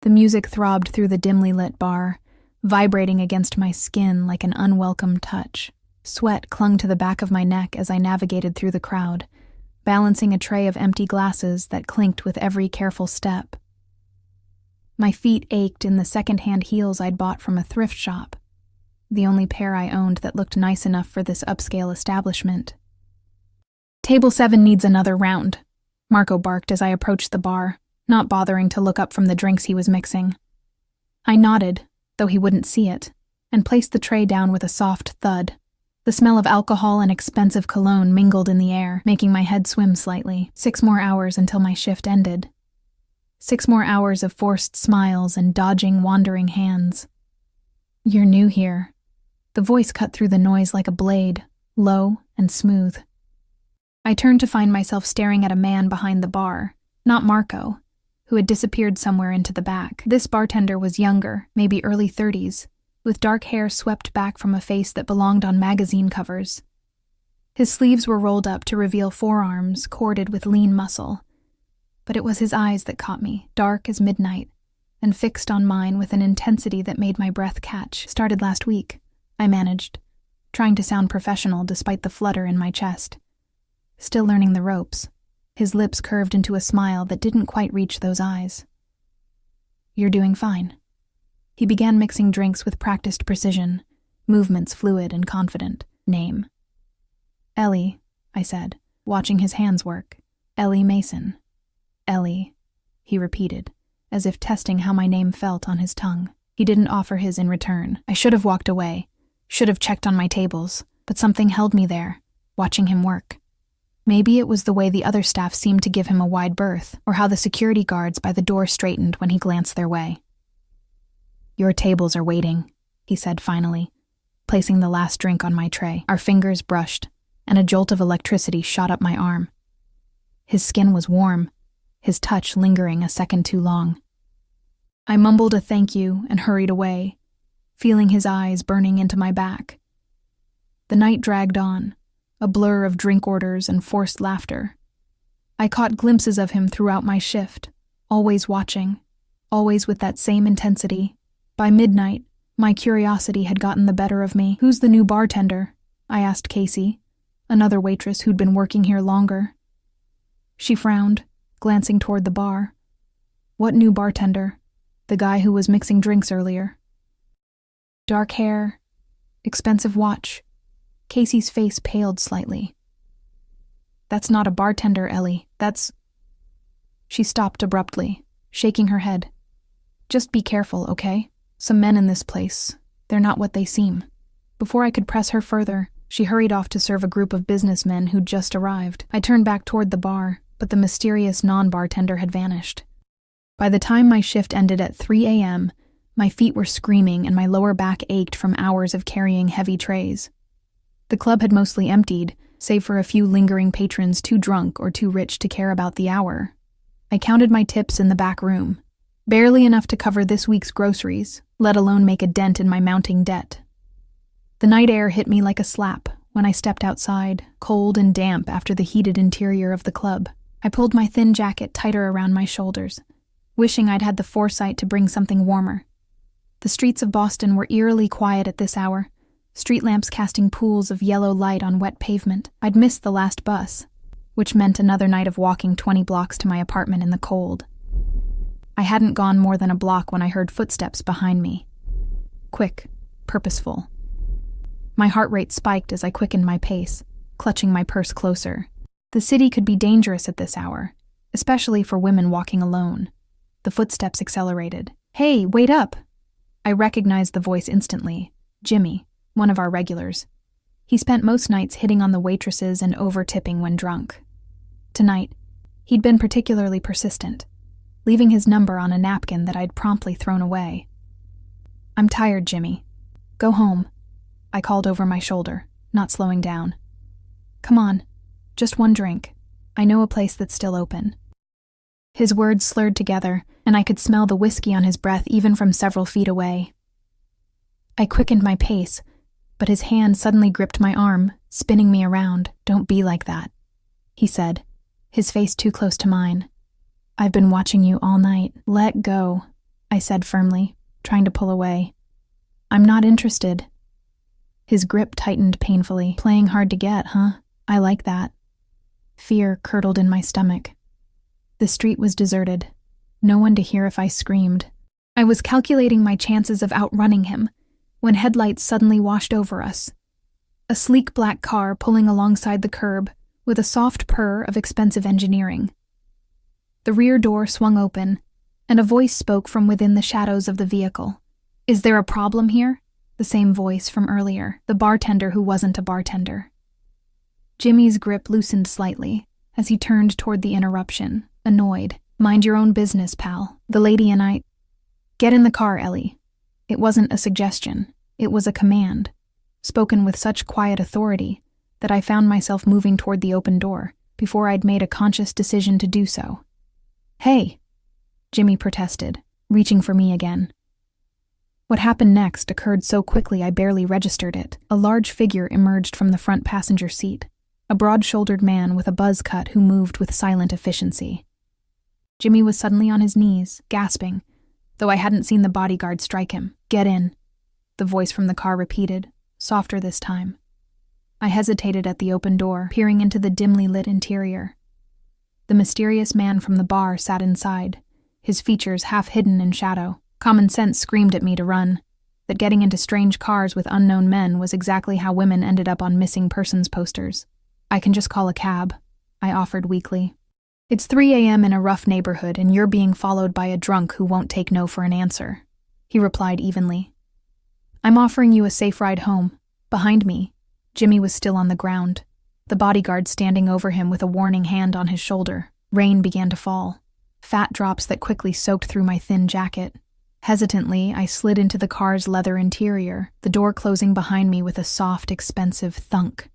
The music throbbed through the dimly lit bar, vibrating against my skin like an unwelcome touch. Sweat clung to the back of my neck as I navigated through the crowd, balancing a tray of empty glasses that clinked with every careful step. My feet ached in the second-hand heels I'd bought from a thrift shop, the only pair I owned that looked nice enough for this upscale establishment. "Table 7 needs another round," Marco barked as I approached the bar, not bothering to look up from the drinks he was mixing. I nodded, though he wouldn't see it, and placed the tray down with a soft thud. The smell of alcohol and expensive cologne mingled in the air, making my head swim slightly. 6 more hours until my shift ended. 6 more hours of forced smiles and dodging, wandering hands. "You're new here." The voice cut through the noise like a blade, low and smooth. I turned to find myself staring at a man behind the bar, not Marco, who had disappeared somewhere into the back. This bartender was younger, maybe early 30s, with dark hair swept back from a face that belonged on magazine covers. His sleeves were rolled up to reveal forearms corded with lean muscle. But it was his eyes that caught me, dark as midnight, and fixed on mine with an intensity that made my breath catch. "Started last week," I managed, trying to sound professional despite the flutter in my chest. Still learning the ropes, his lips curved into a smile that didn't quite reach those eyes. "You're doing fine." He began mixing drinks with practiced precision, movements fluid and confident. "Name?" "Ellie," I said, watching his hands work. "Ellie Mason." "Ellie," he repeated, as if testing how my name felt on his tongue. He didn't offer his in return. I should have walked away, should have checked on my tables, but something held me there, watching him work. Maybe it was the way the other staff seemed to give him a wide berth, or how the security guards by the door straightened when he glanced their way. "Your tables are waiting," he said finally, placing the last drink on my tray. Our fingers brushed, and a jolt of electricity shot up my arm. His skin was warm, his touch lingering a second too long. I mumbled a thank you and hurried away, feeling his eyes burning into my back. The night dragged on, a blur of drink orders and forced laughter. I caught glimpses of him throughout my shift, always watching, always with that same intensity. By midnight, my curiosity had gotten the better of me. "Who's the new bartender?" I asked Casey, another waitress who'd been working here longer. She frowned, glancing toward the bar. "What new bartender?" "The guy who was mixing drinks earlier." "Dark hair, expensive watch." Casey's face paled slightly. "That's not a bartender, Ellie. That's—" She stopped abruptly, shaking her head. "Just be careful, okay? Some men in this place. They're not what they seem." Before I could press her further, she hurried off to serve a group of businessmen who'd just arrived. I turned back toward the bar, but the mysterious non-bartender had vanished. By the time my shift ended at 3 a.m., my feet were screaming and my lower back ached from hours of carrying heavy trays. The club had mostly emptied, save for a few lingering patrons too drunk or too rich to care about the hour. I counted my tips in the back room, barely enough to cover this week's groceries, let alone make a dent in my mounting debt. The night air hit me like a slap when I stepped outside, cold and damp after the heated interior of the club. I pulled my thin jacket tighter around my shoulders, wishing I'd had the foresight to bring something warmer. The streets of Boston were eerily quiet at this hour, street lamps casting pools of yellow light on wet pavement. I'd missed the last bus, which meant another night of walking 20 blocks to my apartment in the cold. I hadn't gone more than a block when I heard footsteps behind me. Quick, purposeful. My heart rate spiked as I quickened my pace, clutching my purse closer. The city could be dangerous at this hour, especially for women walking alone. The footsteps accelerated. "Hey, wait up!" I recognized the voice instantly. Jimmy, one of our regulars. He spent most nights hitting on the waitresses and over-tipping when drunk. Tonight, he'd been particularly persistent, leaving his number on a napkin that I'd promptly thrown away. "I'm tired, Jimmy. Go home," I called over my shoulder, not slowing down. "Come on, just one drink. I know a place that's still open." His words slurred together, and I could smell the whiskey on his breath even from several feet away. I quickened my pace, but his hand suddenly gripped my arm, spinning me around. "Don't be like that," he said, his face too close to mine. "I've been watching you all night. Let go." I said firmly, trying to pull away. I'm not interested. His grip tightened painfully. Playing hard to get, huh? I like that. Fear curdled in my stomach. The street was deserted. No one to hear if I screamed. I was calculating my chances of outrunning him when headlights suddenly washed over us. A sleek black car pulling alongside the curb with a soft purr of expensive engineering. The rear door swung open, and a voice spoke from within the shadows of the vehicle. Is there a problem here? The same voice from earlier, the bartender who wasn't a bartender. Jimmy's grip loosened slightly as he turned toward the interruption, annoyed. Mind your own business, pal. The lady and I... Get in the car, Ellie. It wasn't a suggestion. It was a command, spoken with such quiet authority that I found myself moving toward the open door before I'd made a conscious decision to do so. Hey, Jimmy protested, reaching for me again. What happened next occurred so quickly I barely registered it. A large figure emerged from the front passenger seat, a broad-shouldered man with a buzz cut who moved with silent efficiency. Jimmy was suddenly on his knees, gasping, though I hadn't seen the bodyguard strike him. Get in, the voice from the car repeated, softer this time. I hesitated at the open door, peering into the dimly lit interior. The mysterious man from the bar sat inside, his features half hidden in shadow. Common sense screamed at me to run, that getting into strange cars with unknown men was exactly how women ended up on missing persons posters. I can just call a cab, I offered weakly. It's 3 a.m. in a rough neighborhood and you're being followed by a drunk who won't take no for an answer, he replied evenly. I'm offering you a safe ride home. Behind me, Jimmy was still on the ground, the bodyguard standing over him with a warning hand on his shoulder. Rain began to fall, fat drops that quickly soaked through my thin jacket. Hesitantly, I slid into the car's leather interior, the door closing behind me with a soft, expensive thunk.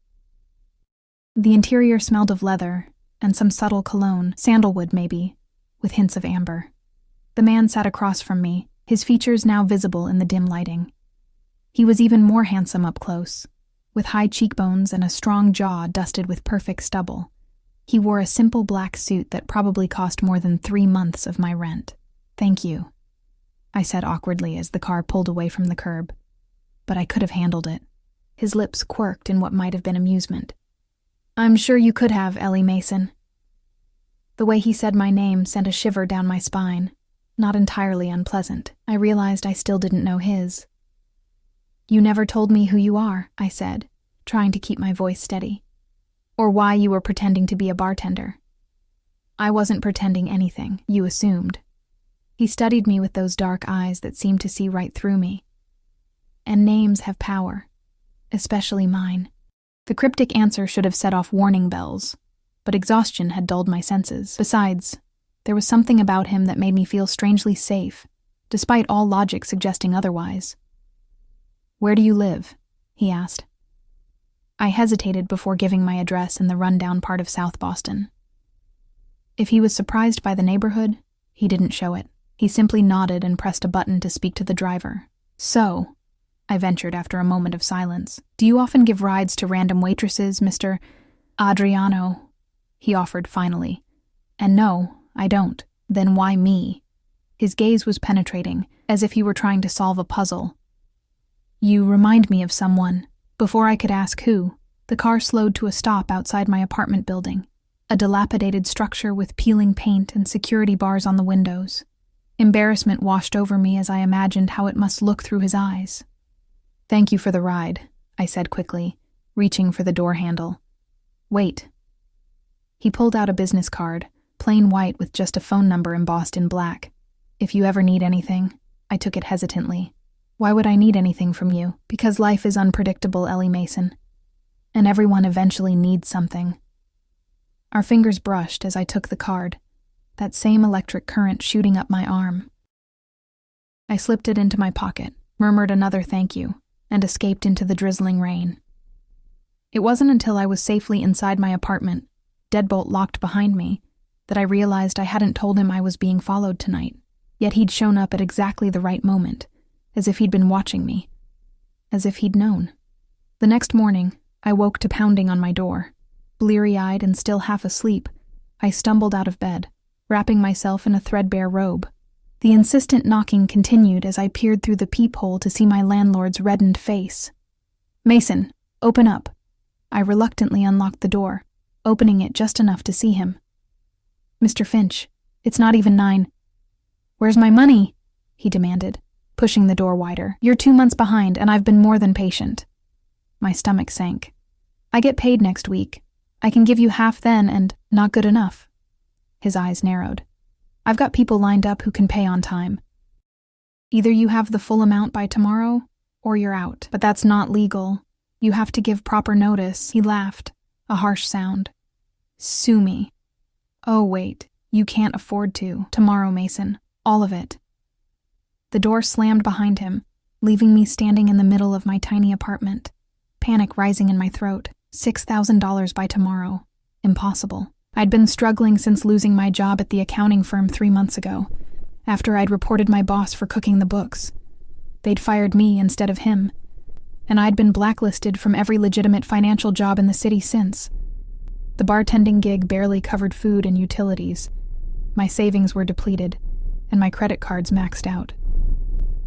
The interior smelled of leather and some subtle cologne, sandalwood maybe, with hints of amber. The man sat across from me, his features now visible in the dim lighting. He was even more handsome up close, with high cheekbones and a strong jaw dusted with perfect stubble. He wore a simple black suit that probably cost more than 3 months of my rent. Thank you, I said awkwardly as the car pulled away from the curb. But I could have handled it. His lips quirked in what might have been amusement. I'm sure you could have, Ellie Mason. The way he said my name sent a shiver down my spine, not entirely unpleasant. I realized I still didn't know his. You never told me who you are, I said, trying to keep my voice steady. Or why you were pretending to be a bartender. I wasn't pretending anything, you assumed. He studied me with those dark eyes that seemed to see right through me. And names have power, especially mine. The cryptic answer should have set off warning bells, but exhaustion had dulled my senses. Besides, there was something about him that made me feel strangely safe, despite all logic suggesting otherwise. Where do you live? He asked. I hesitated before giving my address in the rundown part of South Boston. If he was surprised by the neighborhood, he didn't show it. He simply nodded and pressed a button to speak to the driver. So, I ventured after a moment of silence, do you often give rides to random waitresses, Mr. Adriano? He offered finally. And no, I don't. Then why me? His gaze was penetrating, as if he were trying to solve a puzzle. You remind me of someone. Before I could ask who, the car slowed to a stop outside my apartment building, a dilapidated structure with peeling paint and security bars on the windows. Embarrassment washed over me as I imagined how it must look through his eyes. Thank you for the ride, I said quickly, reaching for the door handle. Wait. He pulled out a business card, plain white with just a phone number embossed in black. If you ever need anything, I took it hesitantly. Why would I need anything from you? Because life is unpredictable, Ellie Mason. And everyone eventually needs something. Our fingers brushed as I took the card, that same electric current shooting up my arm. I slipped it into my pocket, murmured another thank you, and escaped into the drizzling rain. It wasn't until I was safely inside my apartment, deadbolt locked behind me, that I realized I hadn't told him I was being followed tonight. Yet he'd shown up at exactly the right moment, as if he'd been watching me, as if he'd known. The next morning, I woke to pounding on my door. Bleary-eyed and still half asleep, I stumbled out of bed, wrapping myself in a threadbare robe. The insistent knocking continued as I peered through the peephole to see my landlord's reddened face. "Mason, open up." I reluctantly unlocked the door, opening it just enough to see him. "Mr. Finch, it's not even 9. "Where's my money?" he demanded, pushing the door wider. "You're 2 months behind, and I've been more than patient." My stomach sank. "I get paid next week. I can give you half then, and not good enough." His eyes narrowed. "I've got people lined up who can pay on time. Either you have the full amount by tomorrow, or you're out. But that's not legal. You have to give proper notice." He laughed, a harsh sound. "Sue me." "Oh, wait, you can't afford to. Tomorrow, Mason. All of it." The door slammed behind him, leaving me standing in the middle of my tiny apartment, panic rising in my throat. $6,000 by tomorrow. Impossible. I'd been struggling since losing my job at the accounting firm 3 months ago, after I'd reported my boss for cooking the books. They'd fired me instead of him, and I'd been blacklisted from every legitimate financial job in the city since. The bartending gig barely covered food and utilities. My savings were depleted, and my credit cards maxed out.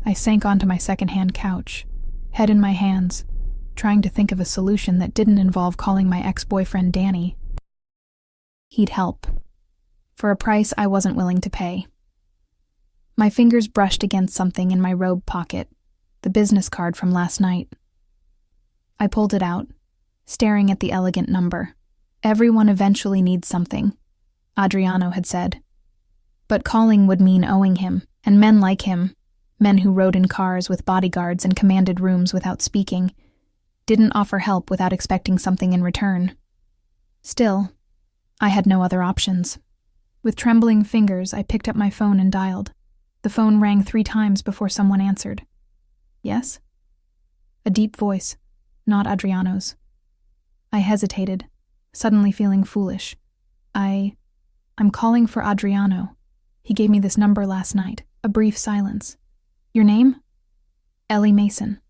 I sank onto my second-hand couch, head in my hands, trying to think of a solution that didn't involve calling my ex-boyfriend Danny. He'd help, for a price I wasn't willing to pay. My fingers brushed against something in my robe pocket, the business card from last night. I pulled it out, staring at the elegant number. "Everyone eventually needs something," Adriano had said. But calling would mean owing him, and men like him, men who rode in cars with bodyguards and commanded rooms without speaking, didn't offer help without expecting something in return. Still, I had no other options. With trembling fingers, I picked up my phone and dialed. The phone rang 3 times before someone answered. "Yes?" A deep voice, not Adriano's. I hesitated, suddenly feeling foolish. I'm calling for Adriano. He gave me this number last night." A brief silence. "Your name?" "Ellie Mason."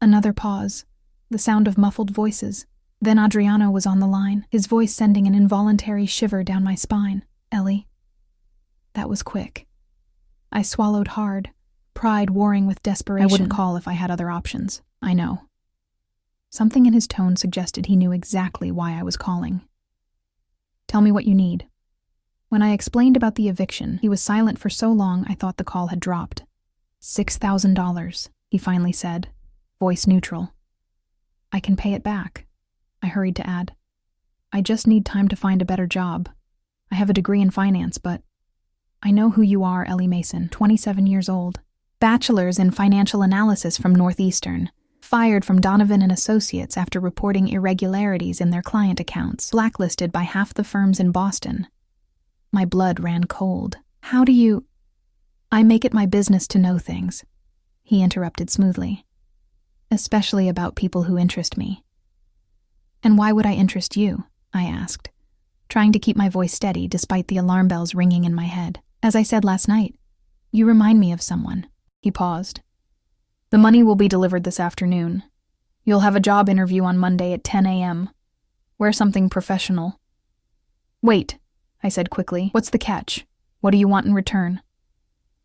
Another pause, the sound of muffled voices. Then Adriano was on the line, his voice sending an involuntary shiver down my spine. "Ellie." That was quick. I swallowed hard, pride warring with desperation. I wouldn't call if I had other options, I know. Something in his tone suggested he knew exactly why I was calling. "Tell me what you need." When I explained about the eviction, he was silent for so long I thought the call had dropped. $6,000, he finally said, voice neutral. "I can pay it back," I hurried to add. "I just need time to find a better job. I have a degree in finance, but I know who you are, Ellie Mason, 27 years old. Bachelor's in financial analysis from Northeastern. Fired from Donovan and Associates after reporting irregularities in their client accounts. Blacklisted by half the firms in Boston." My blood ran cold. "How do you—" "I make it my business to know things," he interrupted smoothly. "Especially about people who interest me." "And why would I interest you?" I asked, trying to keep my voice steady despite the alarm bells ringing in my head. "As I said last night, you remind me of someone." He paused. "The money will be delivered this afternoon. You'll have a job interview on Monday at 10 a.m. Wear something professional." "Wait," I said quickly. "What's the catch? What do you want in return?"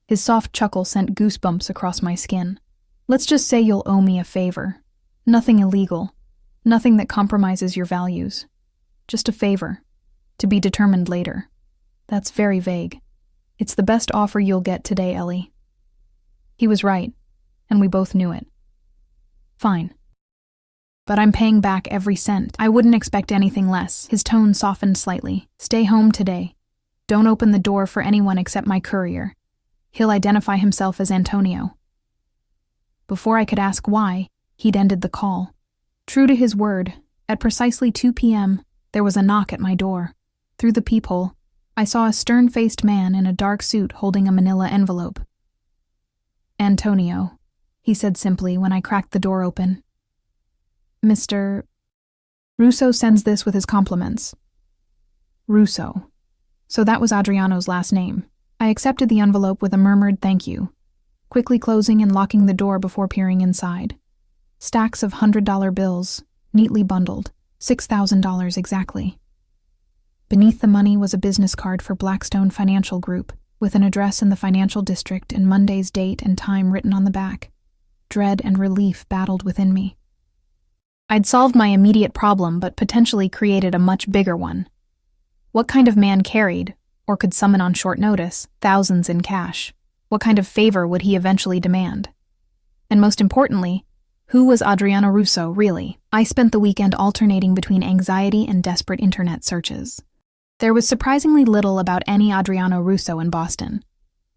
His soft chuckle sent goosebumps across my skin. "Let's just say you'll owe me a favor. Nothing illegal. Nothing that compromises your values. Just a favor. To be determined later." "That's very vague." "It's the best offer you'll get today, Ellie." He was right, and we both knew it. "Fine. But I'm paying back every cent. I wouldn't expect anything less." His tone softened slightly. "Stay home today. Don't open the door for anyone except my courier. He'll identify himself as Antonio." Before I could ask why, he'd ended the call. True to his word, at precisely 2 p.m., there was a knock at my door. Through the peephole, I saw a stern-faced man in a dark suit holding a manila envelope. "Antonio," he said simply when I cracked the door open. "Mr. Russo sends this with his compliments." Russo. So that was Adriano's last name. I accepted the envelope with a murmured thank you, quickly closing and locking the door before peering inside. Stacks of $100 bills, neatly bundled, $6,000 exactly. Beneath the money was a business card for Blackstone Financial Group, with an address in the financial district and Monday's date and time written on the back. Dread and relief battled within me. I'd solved my immediate problem, but potentially created a much bigger one. What kind of man carried, or could summon on short notice, thousands in cash? What kind of favor would he eventually demand? And most importantly, who was Adriano Russo, really? I spent the weekend alternating between anxiety and desperate internet searches. There was surprisingly little about any Adriano Russo in Boston.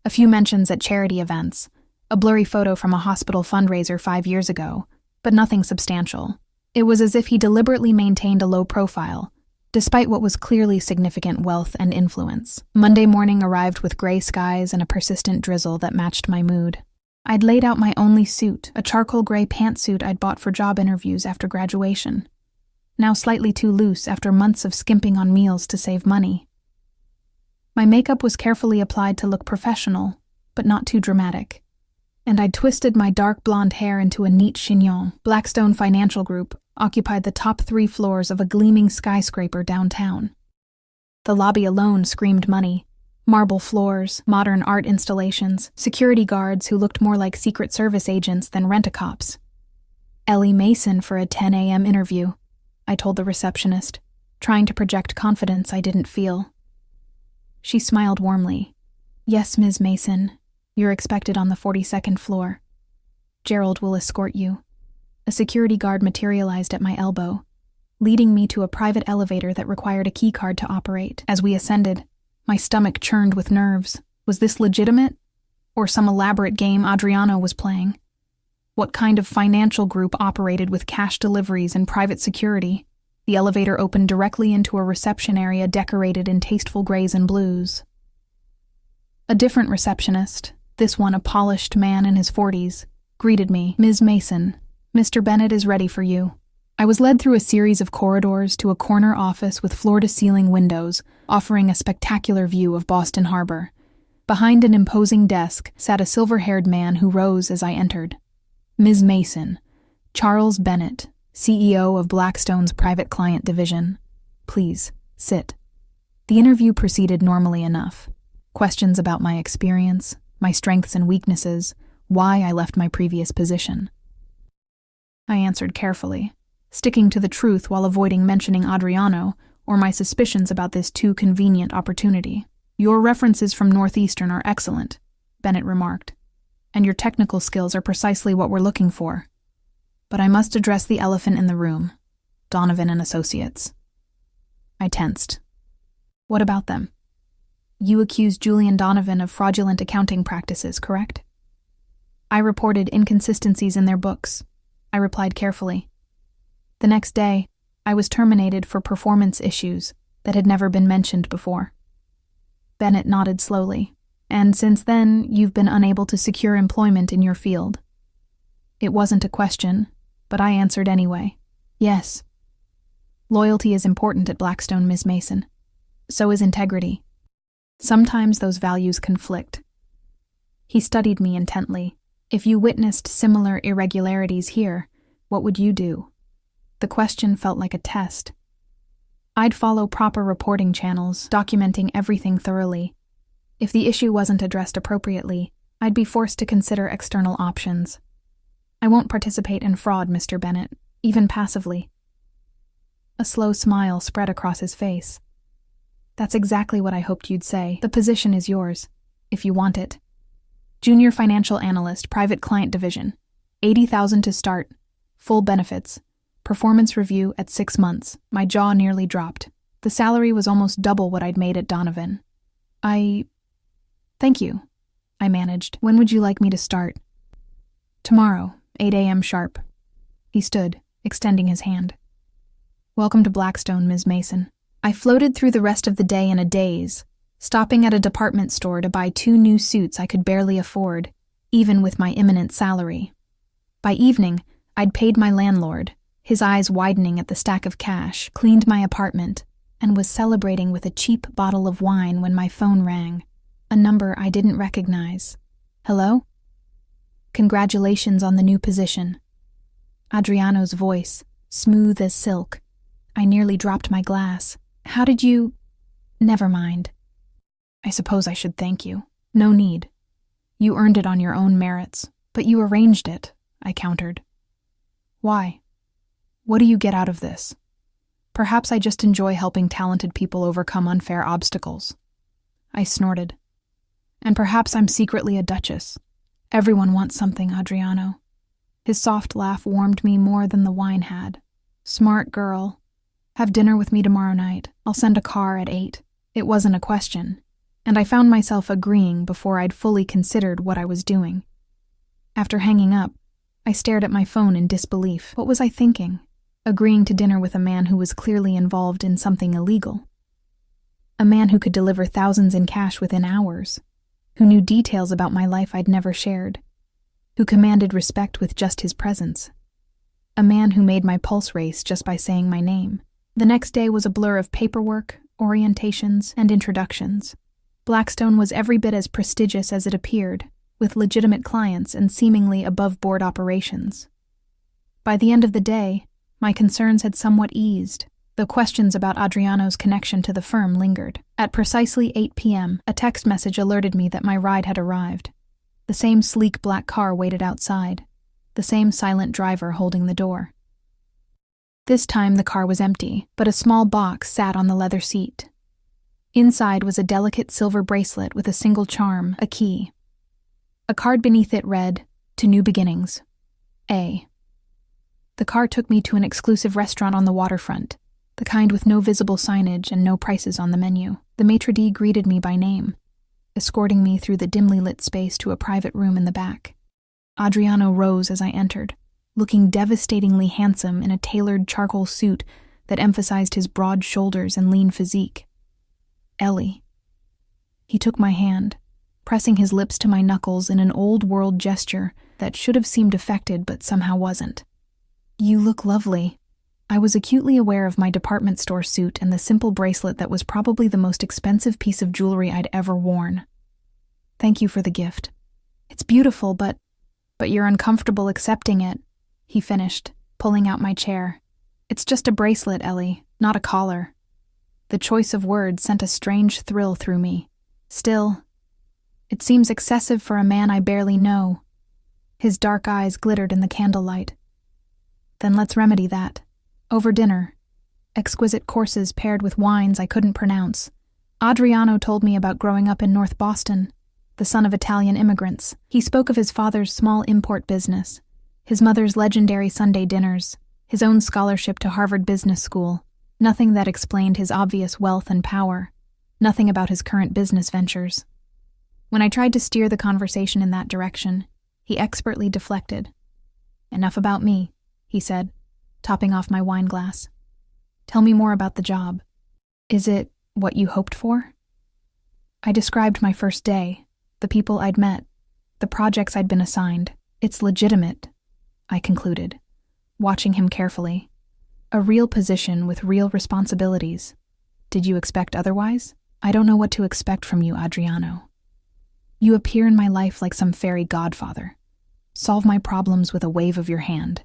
A few mentions at charity events, a blurry photo from a hospital fundraiser 5 years ago, but nothing substantial. It was as if he deliberately maintained a low profile, despite what was clearly significant wealth and influence. Monday morning arrived with gray skies and a persistent drizzle that matched my mood. I'd laid out my only suit, a charcoal gray pantsuit I'd bought for job interviews after graduation, now slightly too loose after months of skimping on meals to save money. My makeup was carefully applied to look professional, but not too dramatic, and I'd twisted my dark blonde hair into a neat chignon. Blackstone Financial Group occupied the top 3 floors of a gleaming skyscraper downtown. The lobby alone screamed money. Marble floors, modern art installations, security guards who looked more like Secret Service agents than rent-a-cops. Ellie Mason for a 10 a.m. interview, I told the receptionist, trying to project confidence I didn't feel. She smiled warmly. Yes, Ms. Mason, you're expected on the 42nd floor. Gerald will escort you. A security guard materialized at my elbow, leading me to a private elevator that required a keycard to operate. As we ascended, my stomach churned with nerves. Was this legitimate? Or some elaborate game Adriano was playing? What kind of financial group operated with cash deliveries and private security? The elevator opened directly into a reception area decorated in tasteful grays and blues. A different receptionist, this one a polished man in his 40s, greeted me. Ms. Mason, Mr. Bennett is ready for you. I was led through a series of corridors to a corner office with floor-to-ceiling windows, offering a spectacular view of Boston Harbor. Behind an imposing desk sat a silver-haired man who rose as I entered. Ms. Mason, Charles Bennett, CEO of Blackstone's private client division. Please, sit. The interview proceeded normally enough. Questions about my experience, my strengths and weaknesses, why I left my previous position. I answered carefully, sticking to the truth while avoiding mentioning Adriano or my suspicions about this too convenient opportunity. Your references from Northeastern are excellent, Bennett remarked, and your technical skills are precisely what we're looking for. But I must address the elephant in the room, Donovan and Associates. I tensed. What about them? You accused Julian Donovan of fraudulent accounting practices, correct? I reported inconsistencies in their books. I replied carefully. The next day, I was terminated for performance issues that had never been mentioned before. Bennett nodded slowly. And since then, you've been unable to secure employment in your field. It wasn't a question, but I answered anyway. Yes. Loyalty is important at Blackstone, Ms. Mason. So is integrity. Sometimes those values conflict. He studied me intently. If you witnessed similar irregularities here, what would you do? The question felt like a test. I'd follow proper reporting channels, documenting everything thoroughly. If the issue wasn't addressed appropriately, I'd be forced to consider external options. I won't participate in fraud, Mr. Bennett, even passively. A slow smile spread across his face. That's exactly what I hoped you'd say. The position is yours, if you want it. Junior Financial Analyst, Private Client Division. $80,000 to start. Full benefits. Performance review at 6 months. My jaw nearly dropped. The salary was almost double what I'd made at Donovan. Thank you, I managed. When would you like me to start? Tomorrow, 8 a.m. sharp. He stood, extending his hand. Welcome to Blackstone, Ms. Mason. I floated through the rest of the day in a daze, stopping at a department store to buy 2 new suits I could barely afford, even with my imminent salary. By evening, I'd paid my landlord, his eyes widening at the stack of cash, cleaned my apartment, and was celebrating with a cheap bottle of wine when my phone rang. A number I didn't recognize. Hello? Congratulations on the new position. Adriano's voice, smooth as silk. I nearly dropped my glass. How did you... Never mind. I suppose I should thank you. No need. You earned it on your own merits, but you arranged it, I countered. Why? What do you get out of this? Perhaps I just enjoy helping talented people overcome unfair obstacles. I snorted. And perhaps I'm secretly a duchess. Everyone wants something, Adriano. His soft laugh warmed me more than the wine had. Smart girl. Have dinner with me tomorrow night. I'll send a car at 8. It wasn't a question, and I found myself agreeing before I'd fully considered what I was doing. After hanging up, I stared at my phone in disbelief. What was I thinking? Agreeing to dinner with a man who was clearly involved in something illegal. A man who could deliver thousands in cash within hours. Who knew details about my life I'd never shared. Who commanded respect with just his presence. A man who made my pulse race just by saying my name. The next day was a blur of paperwork, orientations, and introductions. Blackstone was every bit as prestigious as it appeared, with legitimate clients and seemingly above-board operations. By the end of the day, my concerns had somewhat eased, though questions about Adriano's connection to the firm lingered. At precisely 8 p.m., a text message alerted me that my ride had arrived. The same sleek black car waited outside, the same silent driver holding the door. This time the car was empty, but a small box sat on the leather seat. Inside was a delicate silver bracelet with a single charm, a key. A card beneath it read, "To New Beginnings. A." The car took me to an exclusive restaurant on the waterfront, the kind with no visible signage and no prices on the menu. The maitre d' greeted me by name, escorting me through the dimly lit space to a private room in the back. Adriano rose as I entered, looking devastatingly handsome in a tailored charcoal suit that emphasized his broad shoulders and lean physique. Ellie. He took my hand, pressing his lips to my knuckles in an old-world gesture that should have seemed affected but somehow wasn't. You look lovely. I was acutely aware of my department store suit and the simple bracelet that was probably the most expensive piece of jewelry I'd ever worn. Thank you for the gift. It's beautiful, but you're uncomfortable accepting it, he finished, pulling out my chair. It's just a bracelet, Ellie, not a collar. The choice of words sent a strange thrill through me. Still, it seems excessive for a man I barely know. His dark eyes glittered in the candlelight. Then let's remedy that. Over dinner, exquisite courses paired with wines I couldn't pronounce. Adriano told me about growing up in North Boston, the son of Italian immigrants. He spoke of his father's small import business, his mother's legendary Sunday dinners, his own scholarship to Harvard Business School. Nothing that explained his obvious wealth and power. Nothing about his current business ventures. When I tried to steer the conversation in that direction, he expertly deflected. Enough about me, he said, topping off my wine glass. Tell me more about the job. Is it what you hoped for? I described my first day, the people I'd met, the projects I'd been assigned. It's legitimate, I concluded, watching him carefully. A real position with real responsibilities. Did you expect otherwise? I don't know what to expect from you, Adriano. You appear in my life like some fairy godfather. Solve my problems with a wave of your hand,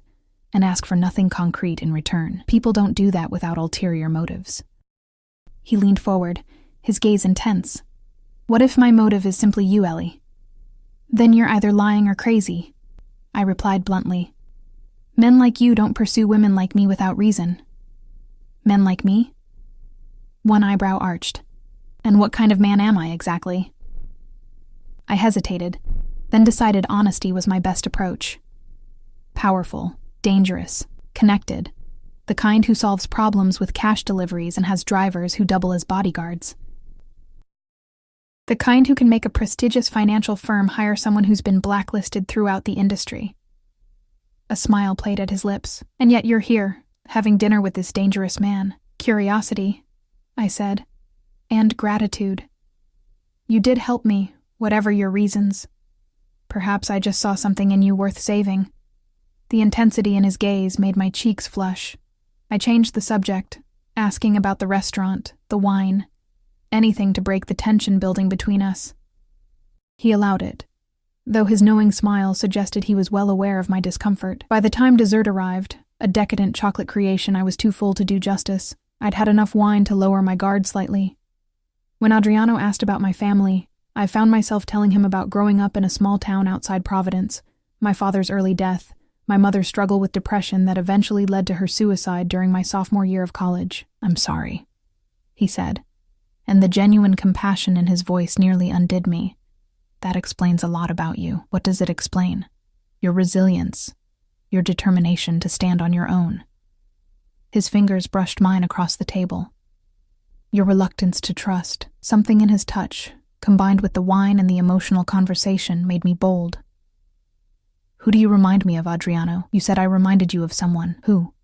and ask for nothing concrete in return. People don't do that without ulterior motives. He leaned forward, his gaze intense. What if my motive is simply you, Ellie? Then you're either lying or crazy, I replied bluntly. Men like you don't pursue women like me without reason. Men like me? One eyebrow arched. And what kind of man am I, exactly? I hesitated, then decided honesty was my best approach. Powerful, dangerous, connected. The kind who solves problems with cash deliveries and has drivers who double as bodyguards. The kind who can make a prestigious financial firm hire someone who's been blacklisted throughout the industry. A smile played at his lips. And yet you're here, having dinner with this dangerous man. Curiosity, I said, and gratitude. You did help me, whatever your reasons. Perhaps I just saw something in you worth saving. The intensity in his gaze made my cheeks flush. I changed the subject, asking about the restaurant, the wine, anything to break the tension building between us. He allowed it, though his knowing smile suggested he was well aware of my discomfort. By the time dessert arrived, a decadent chocolate creation I was too full to do justice, I'd had enough wine to lower my guard slightly. When Adriano asked about my family, I found myself telling him about growing up in a small town outside Providence, my father's early death, my mother's struggle with depression that eventually led to her suicide during my sophomore year of college. "I'm sorry," he said, and the genuine compassion in his voice nearly undid me. "That explains a lot about you." "What does it explain?" "Your resilience, your determination to stand on your own." His fingers brushed mine across the table. "Your reluctance to trust." Something in his touch, combined with the wine and the emotional conversation, made me bold. "Who do you remind me of, Adriano? You said I reminded you of someone. Who?"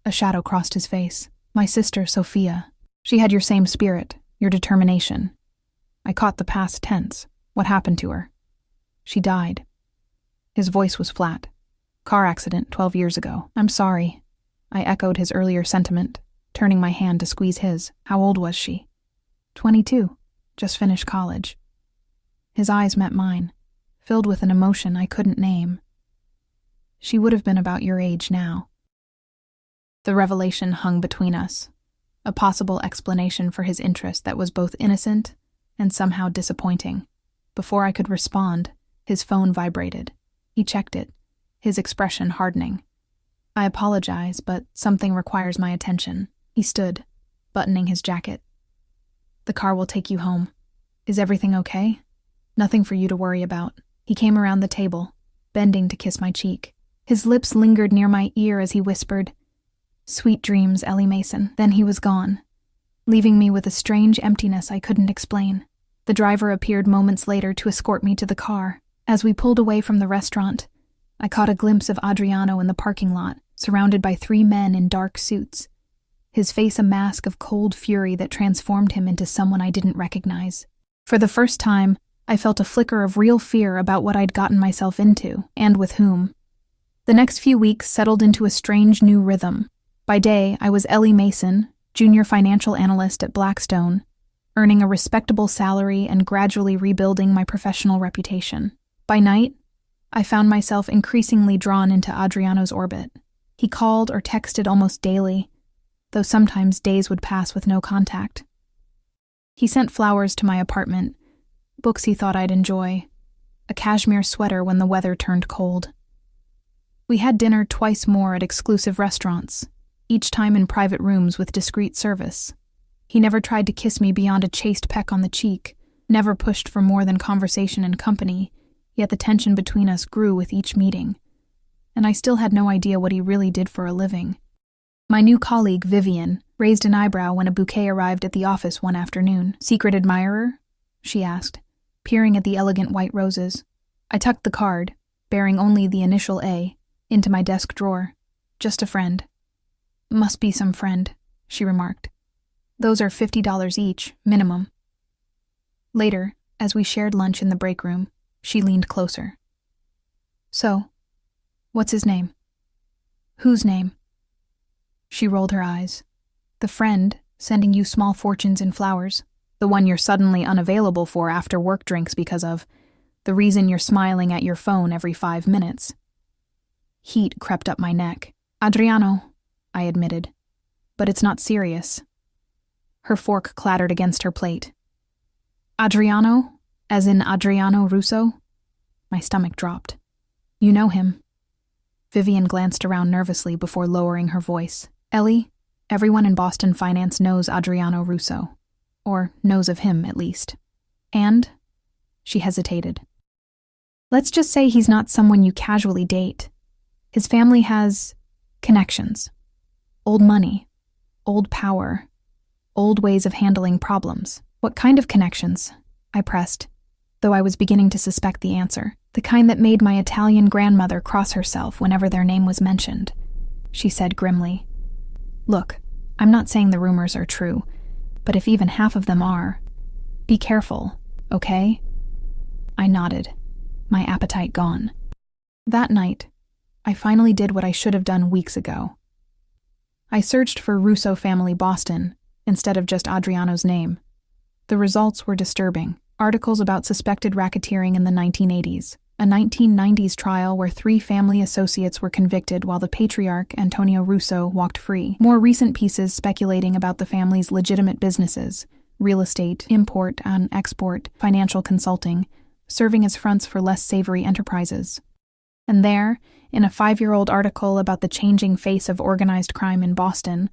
A shadow crossed his face. "My sister, Sophia. She had your same spirit, your determination." I caught the past tense. "What happened to her?" "She died." His voice was flat. "Car accident 12 years ago." "I'm sorry." I echoed his earlier sentiment, turning my hand to squeeze his. "How old was she?" 22. Just finished college." His eyes met mine, filled with an emotion I couldn't name. "She would have been about your age now." The revelation hung between us, a possible explanation for his interest that was both innocent and somehow disappointing. Before I could respond, his phone vibrated. He checked it, his expression hardening. "I apologize, but something requires my attention." He stood, buttoning his jacket. "The car will take you home. Is everything okay? Nothing for you to worry about." He came around the table, bending to kiss my cheek. His lips lingered near my ear as he whispered, "Sweet dreams, Ellie Mason." Then he was gone, leaving me with a strange emptiness I couldn't explain. The driver appeared moments later to escort me to the car. As we pulled away from the restaurant, I caught a glimpse of Adriano in the parking lot, surrounded by 3 men in dark suits, his face a mask of cold fury that transformed him into someone I didn't recognize. For the first time, I felt a flicker of real fear about what I'd gotten myself into, and with whom. The next few weeks settled into a strange new rhythm. By day, I was Ellie Mason, junior financial analyst at Blackstone, earning a respectable salary and gradually rebuilding my professional reputation. By night, I found myself increasingly drawn into Adriano's orbit. He called or texted almost daily, though sometimes days would pass with no contact. He sent flowers to my apartment, books he thought I'd enjoy, a cashmere sweater when the weather turned cold. We had dinner twice more at exclusive restaurants, each time in private rooms with discreet service. He never tried to kiss me beyond a chaste peck on the cheek, never pushed for more than conversation and company, yet the tension between us grew with each meeting, and I still had no idea what he really did for a living. My new colleague, Vivian, raised an eyebrow when a bouquet arrived at the office one afternoon. "Secret admirer?" she asked, peering at the elegant white roses. I tucked the card, bearing only the initial A, into my desk drawer. "Just a friend." "Must be some friend," she remarked. "Those are $50 each, minimum." Later, as we shared lunch in the break room, she leaned closer. "So, what's his name?" "Whose name?" She rolled her eyes. "The friend sending you small fortunes in flowers. The one you're suddenly unavailable for after work drinks because of. The reason you're smiling at your phone every 5 minutes." Heat crept up my neck. "Adriano," I admitted. "But it's not serious." Her fork clattered against her plate. "Adriano? As in Adriano Russo?" My stomach dropped. "You know him." Vivian glanced around nervously before lowering her voice. "Ellie, everyone in Boston finance knows Adriano Russo. Or knows of him, at least. And?" She hesitated. "Let's just say he's not someone you casually date. His family has connections. Old money. Old power. Old ways of handling problems." "What kind of connections?" I pressed, though I was beginning to suspect the answer. "The kind that made my Italian grandmother cross herself whenever their name was mentioned," she said grimly. "Look, I'm not saying the rumors are true, but if even half of them are, be careful, okay?" I nodded, my appetite gone. That night, I finally did what I should have done weeks ago. I searched for Russo Family Boston instead of just Adriano's name. The results were disturbing. Articles about suspected racketeering in the 1980s, a 1990s trial where 3 family associates were convicted while the patriarch, Antonio Russo, walked free. More recent pieces speculating about the family's legitimate businesses, real estate, import and export, financial consulting, serving as fronts for less savory enterprises. And there, in a 5-year-old article about the changing face of organized crime in Boston,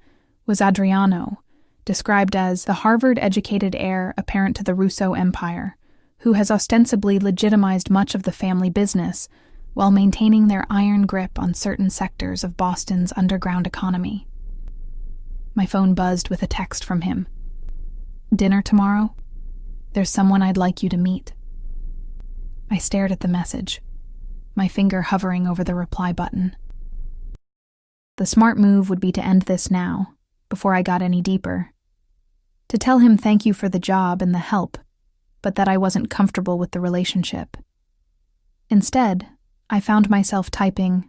was Adriano, described as the Harvard-educated heir apparent to the Russo Empire, who has ostensibly legitimized much of the family business while maintaining their iron grip on certain sectors of Boston's underground economy. My phone buzzed with a text from him. "Dinner tomorrow? There's someone I'd like you to meet." I stared at the message, my finger hovering over the reply button. The smart move would be to end this now, before I got any deeper. To tell him thank you for the job and the help, but that I wasn't comfortable with the relationship. Instead, I found myself typing,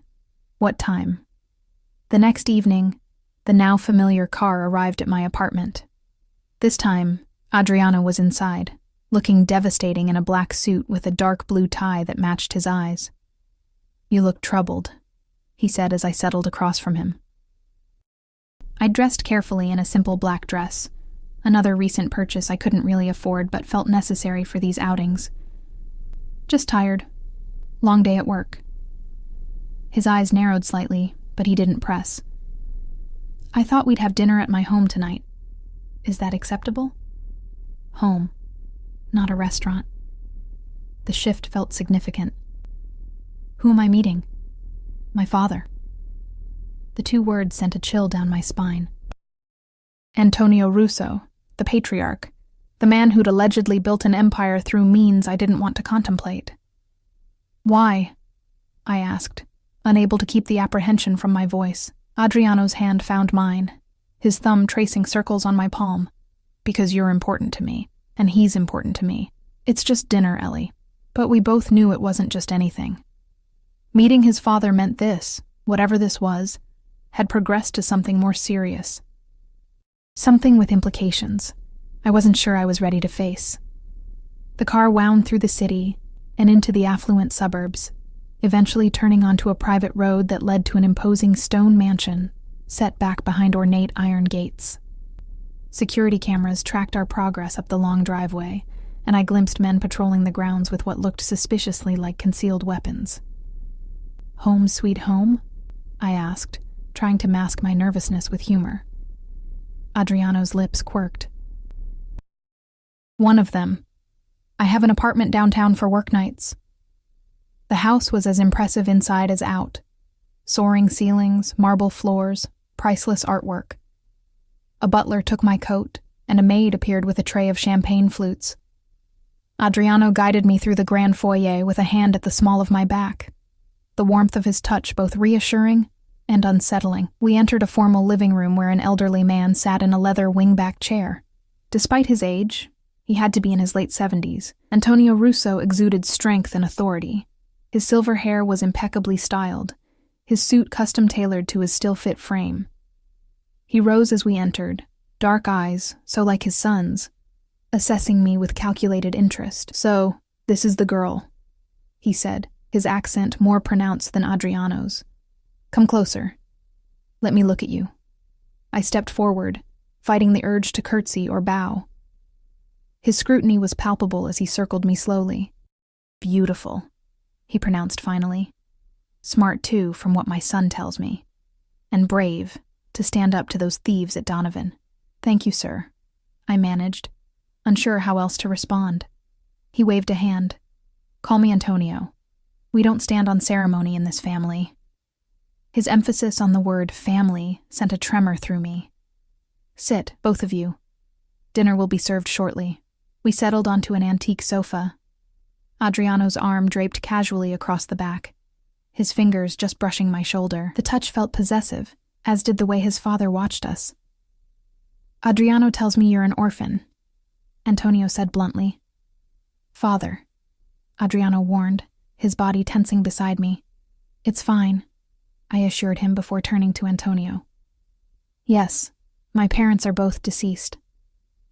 "What time?" The next evening, the now familiar car arrived at my apartment. This time, Adriano was inside, looking devastating in a black suit with a dark blue tie that matched his eyes. "You look troubled," he said as I settled across from him. I dressed carefully in a simple black dress, another recent purchase I couldn't really afford but felt necessary for these outings. "Just tired. Long day at work." His eyes narrowed slightly, but he didn't press. "I thought we'd have dinner at my home tonight. Is that acceptable?" Home, not a restaurant. The shift felt significant. "Who am I meeting?" "My father." The 2 words sent a chill down my spine. Antonio Russo, the patriarch, the man who'd allegedly built an empire through means I didn't want to contemplate. "Why?" I asked, unable to keep the apprehension from my voice. Adriano's hand found mine, his thumb tracing circles on my palm. "Because you're important to me, and he's important to me. It's just dinner, Ellie." But we both knew it wasn't just anything. Meeting his father meant this, whatever this was, had progressed to something more serious. Something with implications I wasn't sure I was ready to face. The car wound through the city and into the affluent suburbs, eventually turning onto a private road that led to an imposing stone mansion set back behind ornate iron gates. Security cameras tracked our progress up the long driveway, and I glimpsed men patrolling the grounds with what looked suspiciously like concealed weapons. "Home sweet home?" I asked, trying to mask my nervousness with humor. Adriano's lips quirked. "One of them. I have an apartment downtown for work nights." The house was as impressive inside as out. Soaring ceilings, marble floors, priceless artwork. A butler took my coat, and a maid appeared with a tray of champagne flutes. Adriano guided me through the grand foyer with a hand at the small of my back, the warmth of his touch both reassuring and unsettling. We entered a formal living room where an elderly man sat in a leather wingback chair. Despite his age, he had to be in his late 70s. Antonio Russo exuded strength and authority. His silver hair was impeccably styled, his suit custom-tailored to his still-fit frame. He rose as we entered, dark eyes, so like his son's, assessing me with calculated interest. "So, this is the girl," he said, his accent more pronounced than Adriano's. "Come closer. Let me look at you." I stepped forward, fighting the urge to curtsy or bow. His scrutiny was palpable as he circled me slowly. "Beautiful," he pronounced finally. "Smart, too, from what my son tells me. And brave, to stand up to those thieves at Donovan." "Thank you, sir," I managed, unsure how else to respond. He waved a hand. "Call me Antonio. We don't stand on ceremony in this family." His emphasis on the word family sent a tremor through me. "Sit, both of you. Dinner will be served shortly." We settled onto an antique sofa. Adriano's arm draped casually across the back, his fingers just brushing my shoulder. The touch felt possessive, as did the way his father watched us. "Adriano tells me you're an orphan," Antonio said bluntly. "Father," Adriano warned, his body tensing beside me. "It's fine," I assured him before turning to Antonio. "Yes, my parents are both deceased.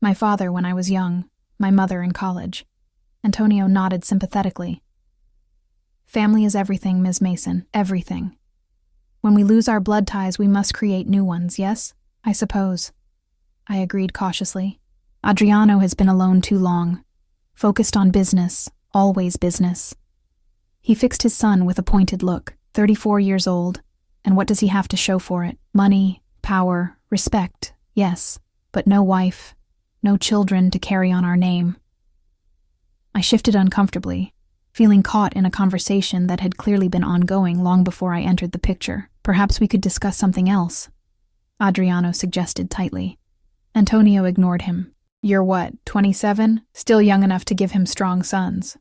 My father when I was young, my mother in college." Antonio nodded sympathetically. "Family is everything, Ms. Mason, everything. When we lose our blood ties, we must create new ones, yes? I suppose." I agreed cautiously. Adriano has been alone too long, focused on business, always business. He fixed his son with a pointed look, 34 years old, and what does he have to show for it? Money, power, respect, yes, but no wife, no children to carry on our name. I shifted uncomfortably, feeling caught in a conversation that had clearly been ongoing long before I entered the picture. Perhaps we could discuss something else, Adriano suggested tightly. Antonio ignored him. You're what, 27? Still young enough to give him strong sons.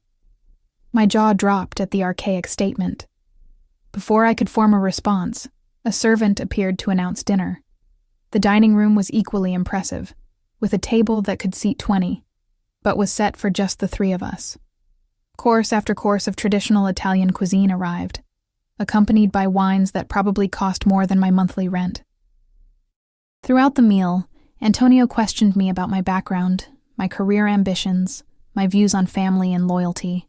My jaw dropped at the archaic statement. Before I could form a response, a servant appeared to announce dinner. The dining room was equally impressive, with a table that could seat 20, but was set for just the three of us. Course after course of traditional Italian cuisine arrived, accompanied by wines that probably cost more than my monthly rent. Throughout the meal, Antonio questioned me about my background, my career ambitions, my views on family and loyalty.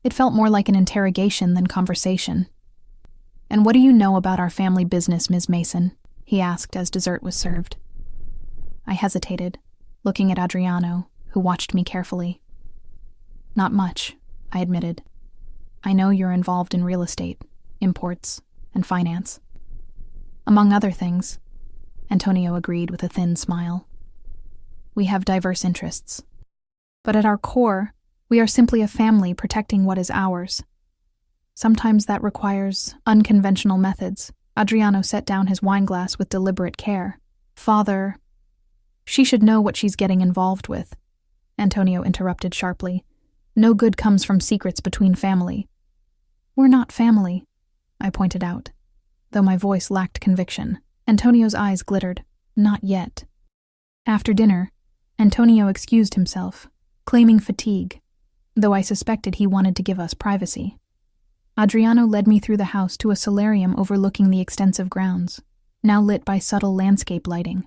It felt more like an interrogation than conversation. And what do you know about our family business, Ms. Mason? He asked as dessert was served. I hesitated, looking at Adriano, who watched me carefully. Not much, I admitted. I know you're involved in real estate, imports, and finance. Among other things, Antonio agreed with a thin smile. We have diverse interests. But at our core, we are simply a family protecting what is ours. Sometimes that requires unconventional methods. Adriano set down his wineglass with deliberate care. Father, she should know what she's getting involved with. Antonio interrupted sharply. No good comes from secrets between family. We're not family, I pointed out, though my voice lacked conviction. Antonio's eyes glittered. Not yet. After dinner, Antonio excused himself, claiming fatigue, though I suspected he wanted to give us privacy. Adriano led me through the house to a solarium overlooking the extensive grounds, now lit by subtle landscape lighting.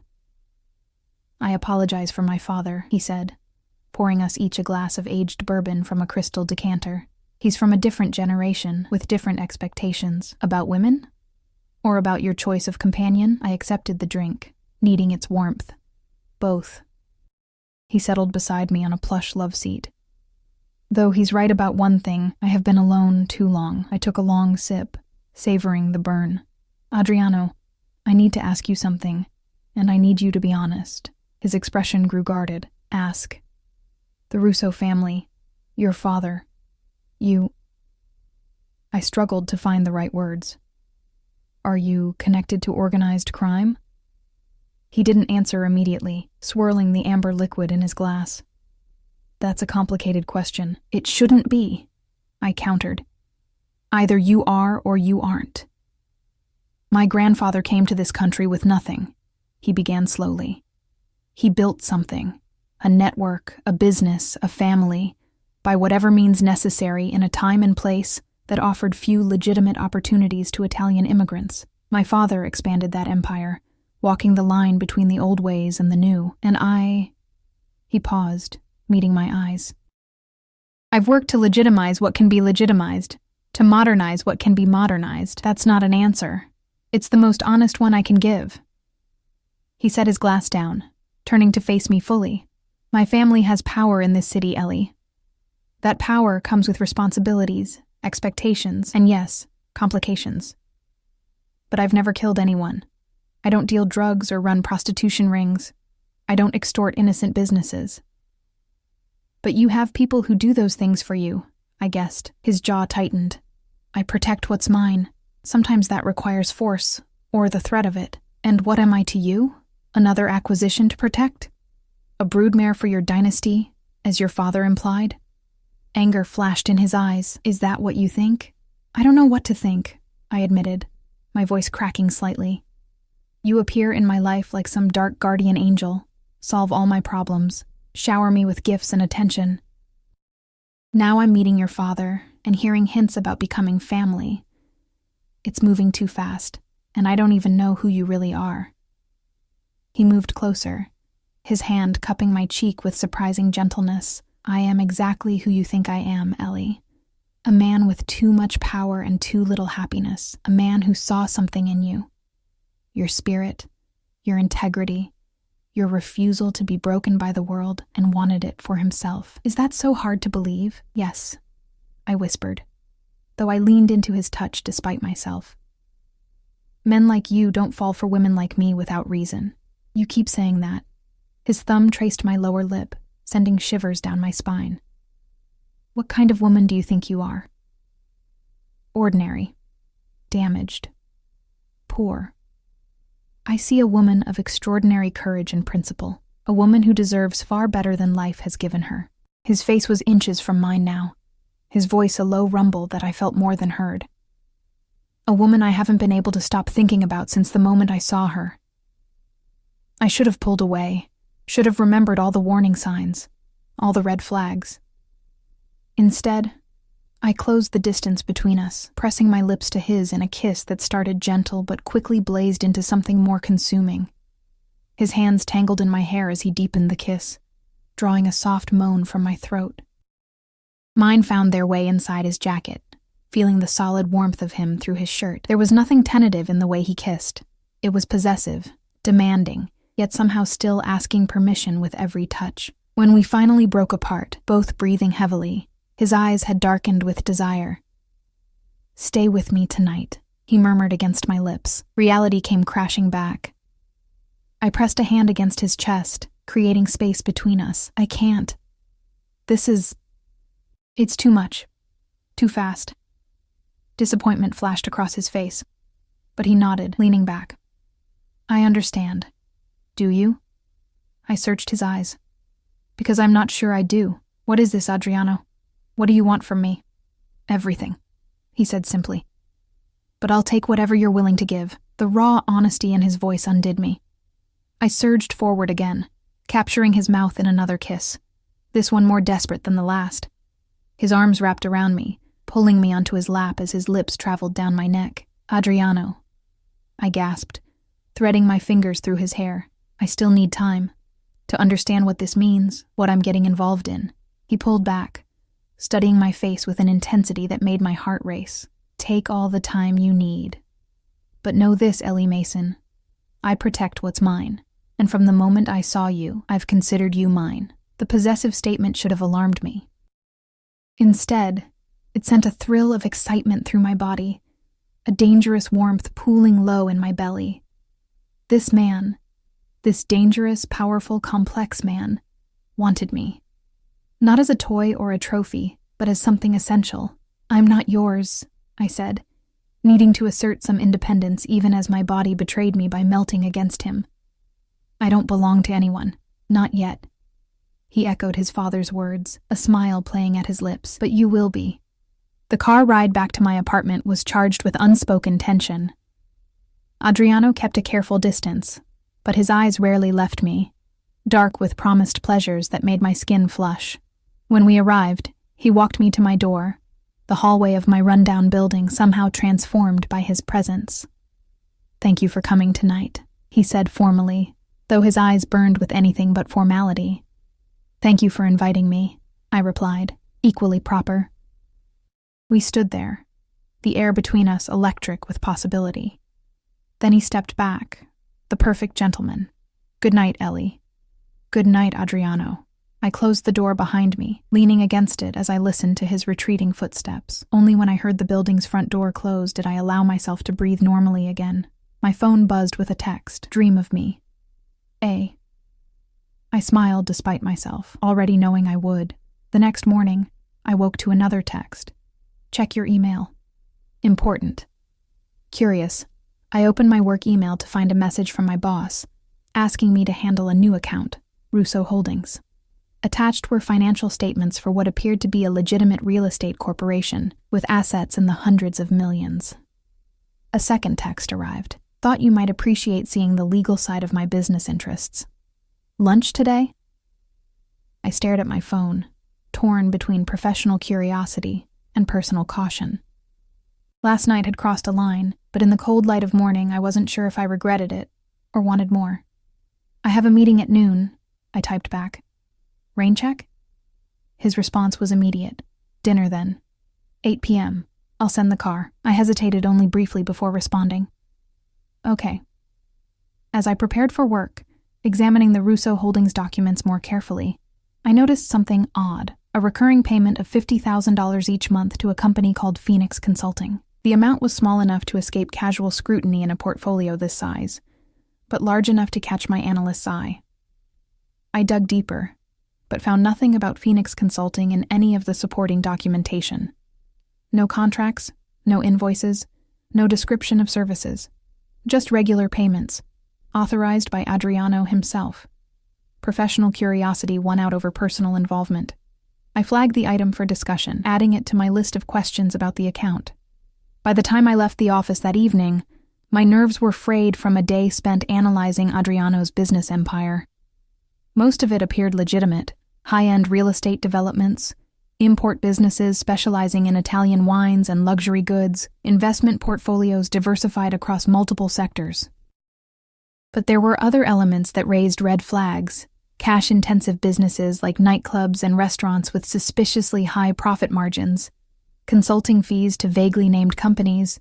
I apologize for my father, he said, pouring us each a glass of aged bourbon from a crystal decanter. He's from a different generation, with different expectations. About women? Or about your choice of companion? I accepted the drink, needing its warmth. Both. He settled beside me on a plush love seat. Though he's right about one thing, I have been alone too long. I took a long sip, savoring the burn. Adriano, I need to ask you something, and I need you to be honest. His expression grew guarded. Ask. The Russo family, your father, you... I struggled to find the right words. Are you connected to organized crime? He didn't answer immediately, swirling the amber liquid in his glass. That's a complicated question. It shouldn't be, I countered. Either you are or you aren't. My grandfather came to this country with nothing, he began slowly. He built something, a network, a business, a family, by whatever means necessary in a time and place that offered few legitimate opportunities to Italian immigrants. My father expanded that empire, walking the line between the old ways and the new, and I... He paused, meeting my eyes. I've worked to legitimize what can be legitimized, to modernize what can be modernized. That's not an answer. It's the most honest one I can give. He set his glass down, turning to face me fully. My family has power in this city, Ellie. That power comes with responsibilities, expectations, and yes, complications. But I've never killed anyone. I don't deal drugs or run prostitution rings. I don't extort innocent businesses. But you have people who do those things for you, I guessed. His jaw tightened. I protect what's mine. Sometimes that requires force, or the threat of it. And what am I to you? Another acquisition to protect? A broodmare for your dynasty, as your father implied? Anger flashed in his eyes. Is that what you think? I don't know what to think, I admitted, my voice cracking slightly. You appear in my life like some dark guardian angel, solve all my problems, shower me with gifts and attention. Now I'm meeting your father and hearing hints about becoming family. It's moving too fast, and I don't even know who you really are. He moved closer, his hand cupping my cheek with surprising gentleness. I am exactly who you think I am, Ellie. A man with too much power and too little happiness. A man who saw something in you. Your spirit, your integrity, your refusal to be broken by the world, and wanted it for himself. Is that so hard to believe? Yes, I whispered, though I leaned into his touch despite myself. Men like you don't fall for women like me without reason. You keep saying that. His thumb traced my lower lip, sending shivers down my spine. What kind of woman do you think you are? Ordinary. Damaged. Poor. I see a woman of extraordinary courage and principle, a woman who deserves far better than life has given her. His face was inches from mine now, his voice a low rumble that I felt more than heard. A woman I haven't been able to stop thinking about since the moment I saw her. I should have pulled away, should have remembered all the warning signs, all the red flags. Instead, I closed the distance between us, pressing my lips to his in a kiss that started gentle but quickly blazed into something more consuming. His hands tangled in my hair as he deepened the kiss, drawing a soft moan from my throat. Mine found their way inside his jacket, feeling the solid warmth of him through his shirt. There was nothing tentative in the way he kissed. It was possessive, demanding, yet somehow still asking permission with every touch. When we finally broke apart, both breathing heavily, his eyes had darkened with desire. "Stay with me tonight," he murmured against my lips. Reality came crashing back. I pressed a hand against his chest, creating space between us. I can't. It's too much. Too fast. Disappointment flashed across his face, but he nodded, leaning back. I understand. Do you? I searched his eyes. Because I'm not sure I do. What is this, Adriano? What do you want from me? Everything, he said simply. But I'll take whatever you're willing to give. The raw honesty in his voice undid me. I surged forward again, capturing his mouth in another kiss, this one more desperate than the last. His arms wrapped around me, pulling me onto his lap as his lips traveled down my neck. Adriano, I gasped, threading my fingers through his hair. I still need time to understand what this means, what I'm getting involved in. He pulled back, studying my face with an intensity that made my heart race. Take all the time you need. But know this, Ellie Mason. I protect what's mine, and from the moment I saw you, I've considered you mine. The possessive statement should have alarmed me. Instead, it sent a thrill of excitement through my body, a dangerous warmth pooling low in my belly. This man, this dangerous, powerful, complex man, wanted me. Not as a toy or a trophy, but as something essential. I'm not yours, I said, needing to assert some independence even as my body betrayed me by melting against him. I don't belong to anyone, not yet. He echoed his father's words, a smile playing at his lips. But you will be. The car ride back to my apartment was charged with unspoken tension. Adriano kept a careful distance, but his eyes rarely left me, dark with promised pleasures that made my skin flush. When we arrived, he walked me to my door, the hallway of my rundown building somehow transformed by his presence. Thank you for coming tonight, he said formally, though his eyes burned with anything but formality. Thank you for inviting me, I replied, equally proper. We stood there, the air between us electric with possibility. Then he stepped back, the perfect gentleman. Good night, Ellie. Good night, Adriano. I closed the door behind me, leaning against it as I listened to his retreating footsteps. Only when I heard the building's front door close did I allow myself to breathe normally again. My phone buzzed with a text. Dream of me. A. I smiled despite myself, already knowing I would. The next morning, I woke to another text. Check your email. Important. Curious, I opened my work email to find a message from my boss, asking me to handle a new account, Russo Holdings. Attached were financial statements for what appeared to be a legitimate real estate corporation, with assets in the hundreds of millions. A second text arrived. Thought you might appreciate seeing the legal side of my business interests. Lunch today? I stared at my phone, torn between professional curiosity and personal caution. Last night had crossed a line, but in the cold light of morning I wasn't sure if I regretted it or wanted more. I have a meeting at noon, I typed back. Rain check? His response was immediate. Dinner then. 8 p.m. I'll send the car. I hesitated only briefly before responding. Okay. As I prepared for work, Examining the Russo Holdings documents more carefully, I noticed something odd, a recurring payment of $50,000 each month to a company called Phoenix Consulting. The amount was small enough to escape casual scrutiny in a portfolio this size, but large enough to catch my analyst's eye. I dug deeper, but found nothing about Phoenix Consulting in any of the supporting documentation. No contracts, no invoices, no description of services, just regular payments, authorized by Adriano himself. Professional curiosity won out over personal involvement. I flagged the item for discussion, adding it to my list of questions about the account. By the time I left the office that evening, my nerves were frayed from a day spent analyzing Adriano's business empire. Most of it appeared legitimate: high-end real estate developments, import businesses specializing in Italian wines and luxury goods, investment portfolios diversified across multiple sectors. But there were other elements that raised red flags: cash-intensive businesses like nightclubs and restaurants with suspiciously high profit margins, consulting fees to vaguely named companies,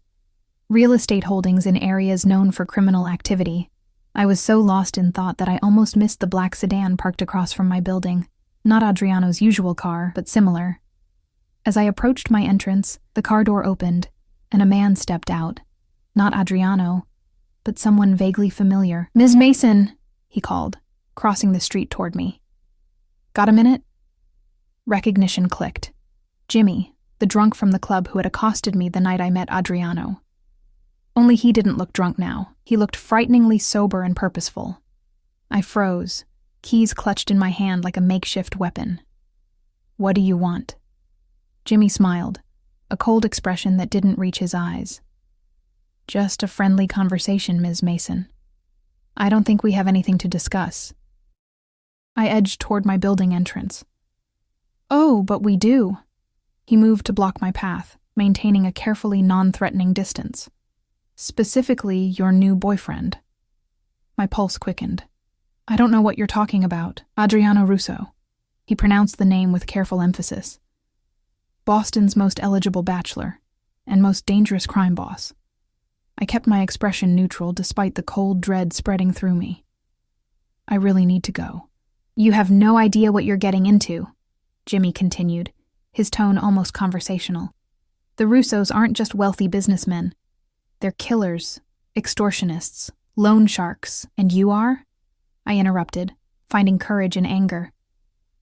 real estate holdings in areas known for criminal activity. I was so lost in thought that I almost missed the black sedan parked across from my building. Not Adriano's usual car, but similar. As I approached my entrance, the car door opened, and a man stepped out. Not Adriano, but someone vaguely familiar. "Ms. Mason," he called, crossing the street toward me. "Got a minute?" Recognition clicked. Jimmy, the drunk from the club who had accosted me the night I met Adriano. Only he didn't look drunk now. He looked frighteningly sober and purposeful. I froze, keys clutched in my hand like a makeshift weapon. "What do you want?" Jimmy smiled, a cold expression that didn't reach his eyes. "Just a friendly conversation, Ms. Mason. I don't think we have anything to discuss." I edged toward my building entrance. "Oh, but we do." He moved to block my path, maintaining a carefully non-threatening distance. "Specifically, your new boyfriend." My pulse quickened. "I don't know what you're talking about." "Adriano Russo." He pronounced the name with careful emphasis. "Boston's most eligible bachelor, and most dangerous crime boss." I kept my expression neutral despite the cold dread spreading through me. "I really need to go." "You have no idea what you're getting into," Jimmy continued, his tone almost conversational. "The Russos aren't just wealthy businessmen. They're killers, extortionists, loan sharks, and you are?" I interrupted, finding courage in anger.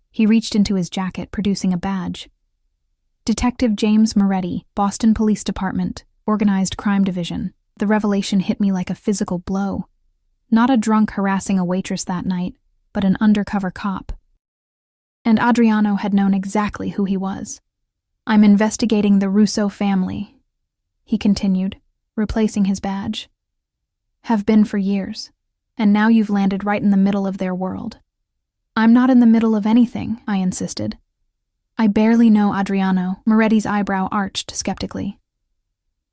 He reached into his jacket, producing a badge. "Detective James Moretti, Boston Police Department, Organized Crime Division." The revelation hit me like a physical blow. Not a drunk harassing a waitress that night, but an undercover cop. And Adriano had known exactly who he was. "I'm investigating the Russo family," he continued, replacing his badge. "Have been for years, and now you've landed right in the middle of their world." "I'm not in the middle of anything," I insisted. "I barely know Adriano." Moretti's eyebrow arched skeptically.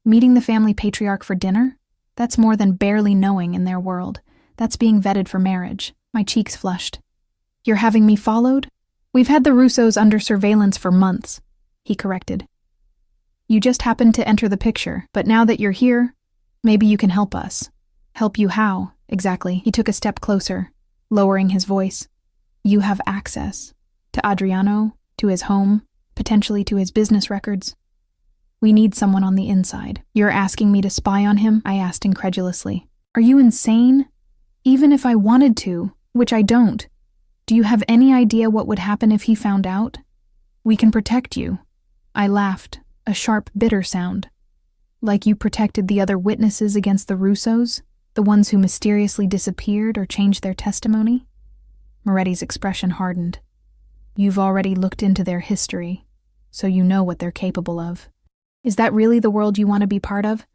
"Meeting the family patriarch for dinner? That's more than barely knowing in their world. That's being vetted for marriage." My cheeks flushed. "You're having me followed?" "We've had the Russos under surveillance for months," he corrected. "You just happened to enter the picture, but now that you're here, maybe you can help us." "Help you how, exactly?" He took a step closer, lowering his voice. "You have access to Adriano, to his home, potentially to his business records. We need someone on the inside." "You're asking me to spy on him?" I asked incredulously. "Are you insane? Even if I wanted to, which I don't, do you have any idea what would happen if he found out? We can protect you." I laughed, a sharp, bitter sound. "Like you protected the other witnesses against the Russos? The ones who mysteriously disappeared or changed their testimony?" Moretti's expression hardened. "You've already looked into their history, so you know what they're capable of. Is that really the world you want to be part of?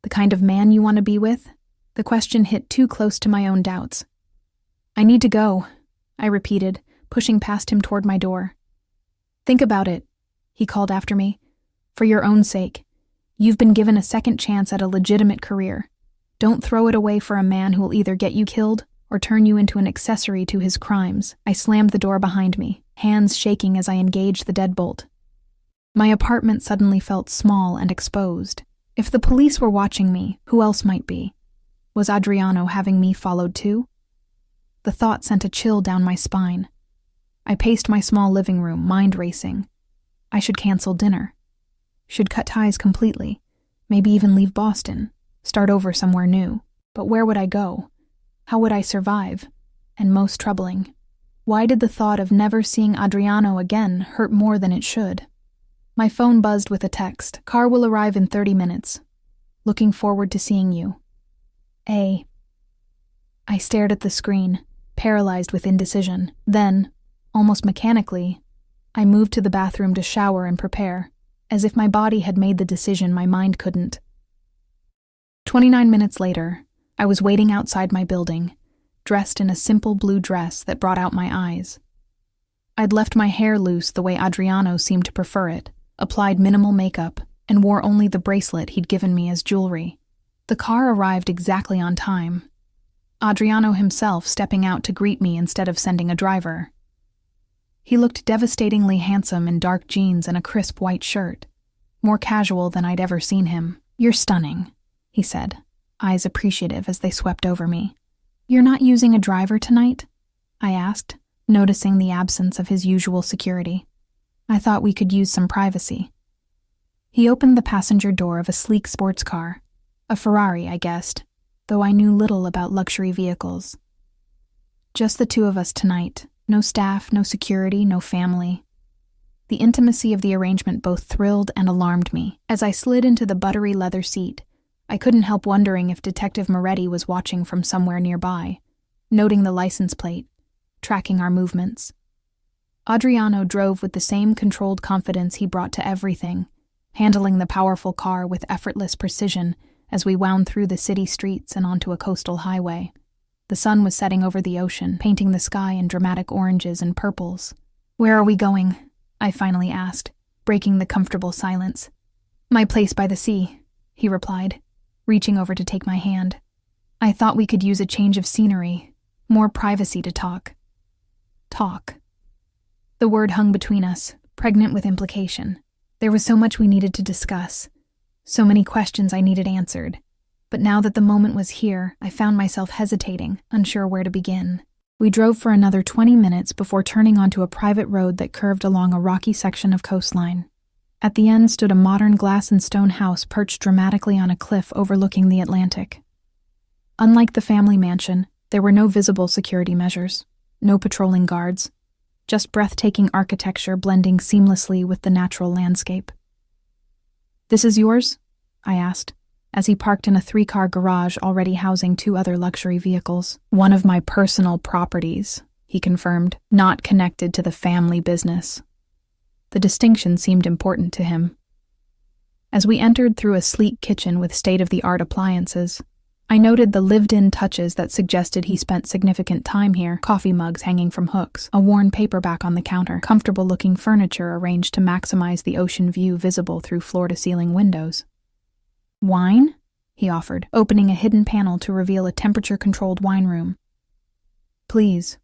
The kind of man you want to be with?" The question hit too close to my own doubts. "I need to go," I repeated, pushing past him toward my door. "Think about it," he called after me. "For your own sake. You've been given a second chance at a legitimate career. Don't throw it away for a man who will either get you killed or turn you into an accessory to his crimes." I slammed the door behind me, hands shaking as I engaged the deadbolt. My apartment suddenly felt small and exposed. If the police were watching me, who else might be? Was Adriano having me followed too? The thought sent a chill down my spine. I paced my small living room, mind racing. I should cancel dinner. Should cut ties completely. Maybe even leave Boston. Start over somewhere new. But where would I go? How would I survive? And most troubling, why did the thought of never seeing Adriano again hurt more than it should? My phone buzzed with a text. Car will arrive in 30 minutes. Looking forward to seeing you. A. I stared at the screen, paralyzed with indecision. Then, almost mechanically, I moved to the bathroom to shower and prepare, as if my body had made the decision my mind couldn't. 29 minutes later, I was waiting outside my building, dressed in a simple blue dress that brought out my eyes. I'd left my hair loose the way Adriano seemed to prefer it, applied minimal makeup, and wore only the bracelet he'd given me as jewelry. The car arrived exactly on time. Adriano himself stepping out to greet me instead of sending a driver. He looked devastatingly handsome in dark jeans and a crisp white shirt, more casual than I'd ever seen him. "You're stunning," he said, eyes appreciative as they swept over me. "You're not using a driver tonight?" I asked, noticing the absence of his usual security. I thought we could use some privacy. He opened the passenger door of a sleek sports car, a Ferrari, I guessed, though I knew little about luxury vehicles. Just the two of us tonight, no staff, no security, no family. The intimacy of the arrangement both thrilled and alarmed me. As I slid into the buttery leather seat, I couldn't help wondering if Detective Moretti was watching from somewhere nearby, noting the license plate, tracking our movements. Adriano drove with the same controlled confidence he brought to everything, handling the powerful car with effortless precision as we wound through the city streets and onto a coastal highway. The sun was setting over the ocean, painting the sky in dramatic oranges and purples. "Where are we going?" I finally asked, breaking the comfortable silence. "My place by the sea," he replied, reaching over to take my hand. "I thought we could use a change of scenery, more privacy to talk." Talk. The word hung between us, pregnant with implication. There was so much we needed to discuss, so many questions I needed answered. But now that the moment was here, I found myself hesitating, unsure where to begin. We drove for another 20 minutes before turning onto a private road that curved along a rocky section of coastline. At the end stood a modern glass and stone house perched dramatically on a cliff overlooking the Atlantic. Unlike the family mansion, there were no visible security measures, no patrolling guards, just breathtaking architecture blending seamlessly with the natural landscape. "This is yours?" I asked, as he parked in a 3-car garage already housing 2 other luxury vehicles. "One of my personal properties," he confirmed, "not connected to the family business." The distinction seemed important to him. As we entered through a sleek kitchen with state-of-the-art appliances, I noted the lived-in touches that suggested he spent significant time here: coffee mugs hanging from hooks, a worn paperback on the counter, comfortable-looking furniture arranged to maximize the ocean view visible through floor-to-ceiling windows. "Wine?" he offered, opening a hidden panel to reveal a temperature-controlled wine room. "Please."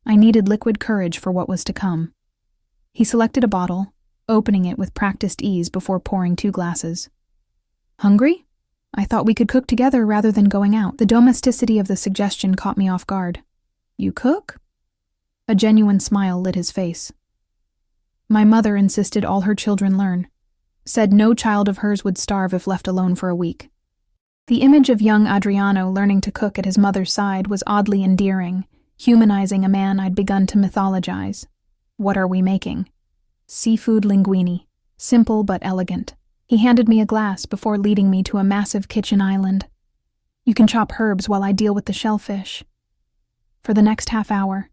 I needed liquid courage for what was to come. He selected a bottle, opening it with practiced ease before pouring 2 glasses. "Hungry? I thought we could cook together rather than going out." The domesticity of the suggestion caught me off guard. "You cook?" A genuine smile lit his face. "My mother insisted all her children learn. Said no child of hers would starve if left alone for a week." The image of young Adriano learning to cook at his mother's side was oddly endearing, humanizing a man I'd begun to mythologize. "What are we making?" "Seafood linguine. Simple but elegant." He handed me a glass before leading me to a massive kitchen island. "You can chop herbs while I deal with the shellfish." For the next half hour,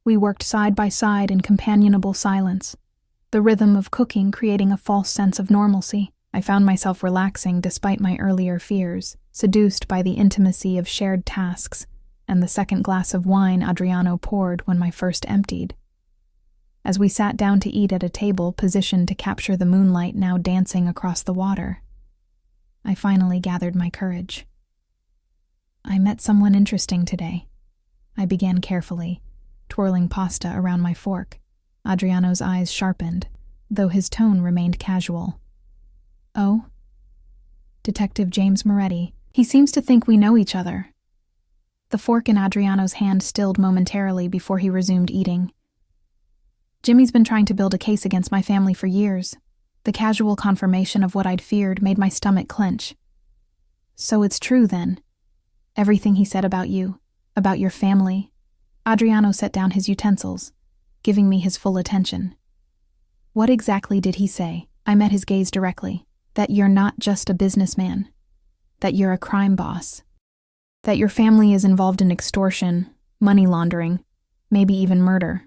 we worked side by side in companionable silence, the rhythm of cooking creating a false sense of normalcy. I found myself relaxing despite my earlier fears, seduced by the intimacy of shared tasks and the second glass of wine Adriano poured when my first emptied. As we sat down to eat at a table positioned to capture the moonlight now dancing across the water, I finally gathered my courage. "I met someone interesting today," I began carefully, twirling pasta around my fork. Adriano's eyes sharpened, though his tone remained casual. "Oh?" "Detective James Moretti. He seems to think we know each other." The fork in Adriano's hand stilled momentarily before he resumed eating. Jimmy's been trying to build a case against my family for years. The casual confirmation of what I'd feared made my stomach clench. So it's true then. Everything he said about you, about your family. Adriano set down his utensils, giving me his full attention. What exactly did he say? I met his gaze directly. That you're not just a businessman. That you're a crime boss. That your family is involved in extortion, money laundering, maybe even murder.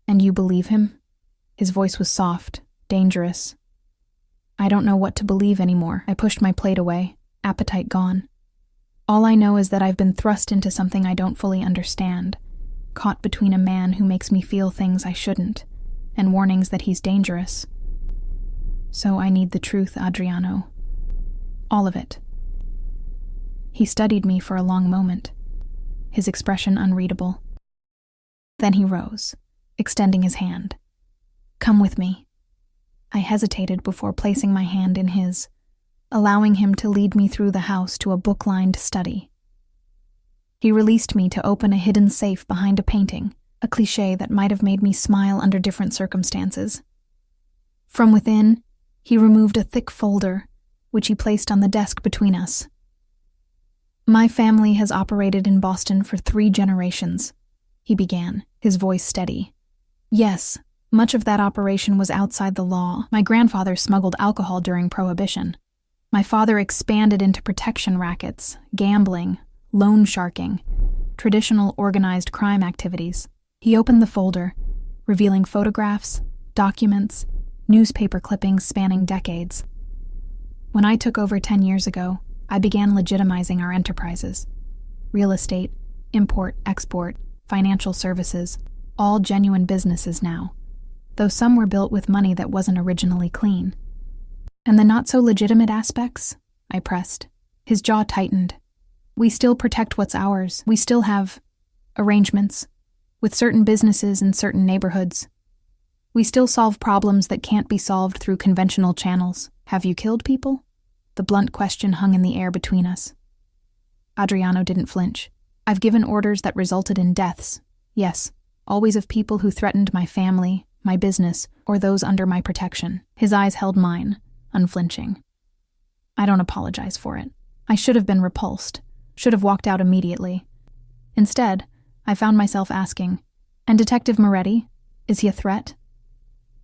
And you believe him? His voice was soft, dangerous. I don't know what to believe anymore. I pushed my plate away, appetite gone. All I know is that I've been thrust into something I don't fully understand, caught between a man who makes me feel things I shouldn't, and warnings that he's dangerous. So I need the truth, Adriano. All of it. He studied me for a long moment, his expression unreadable. Then he rose, extending his hand. Come with me. I hesitated before placing my hand in his, allowing him to lead me through the house to a book-lined study. He released me to open a hidden safe behind a painting, a cliché that might have made me smile under different circumstances. From within, he removed a thick folder, which he placed on the desk between us. My family has operated in Boston for 3 generations, he began, his voice steady. Yes, much of that operation was outside the law. My grandfather smuggled alcohol during Prohibition. My father expanded into protection rackets, gambling, loan sharking, traditional organized crime activities. He opened the folder, revealing photographs, documents, newspaper clippings spanning decades. When I took over 10 years ago, I began legitimizing our enterprises. Real estate, import, export, financial services, all genuine businesses now, though some were built with money that wasn't originally clean. And the not-so-legitimate aspects? I pressed. His jaw tightened. We still protect what's ours. We still have arrangements with certain businesses in certain neighborhoods. We still solve problems that can't be solved through conventional channels. Have you killed people? The blunt question hung in the air between us. Adriano didn't flinch. I've given orders that resulted in deaths. Yes, always of people who threatened my family, my business, or those under my protection. His eyes held mine, unflinching. I don't apologize for it. I should have been repulsed, should have walked out immediately. Instead, I found myself asking, and Detective Moretti, is he a threat?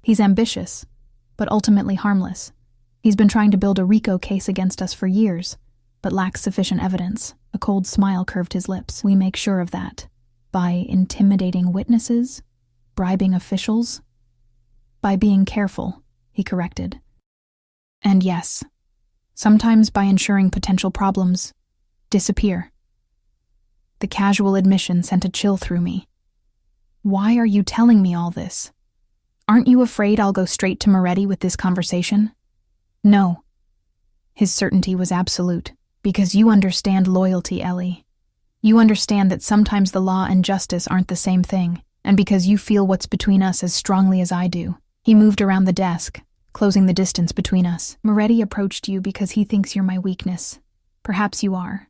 He's ambitious, but ultimately harmless. He's been trying to build a RICO case against us for years, but lacks sufficient evidence. A cold smile curved his lips. We make sure of that. By intimidating witnesses? Bribing officials? By being careful, he corrected. And yes, sometimes by ensuring potential problems disappear. The casual admission sent a chill through me. Why are you telling me all this? Aren't you afraid I'll go straight to Moretti with this conversation? No. His certainty was absolute. Because you understand loyalty, Ellie. You understand that sometimes the law and justice aren't the same thing, and because you feel what's between us as strongly as I do. He moved around the desk, closing the distance between us. Moretti approached you because he thinks you're my weakness. Perhaps you are.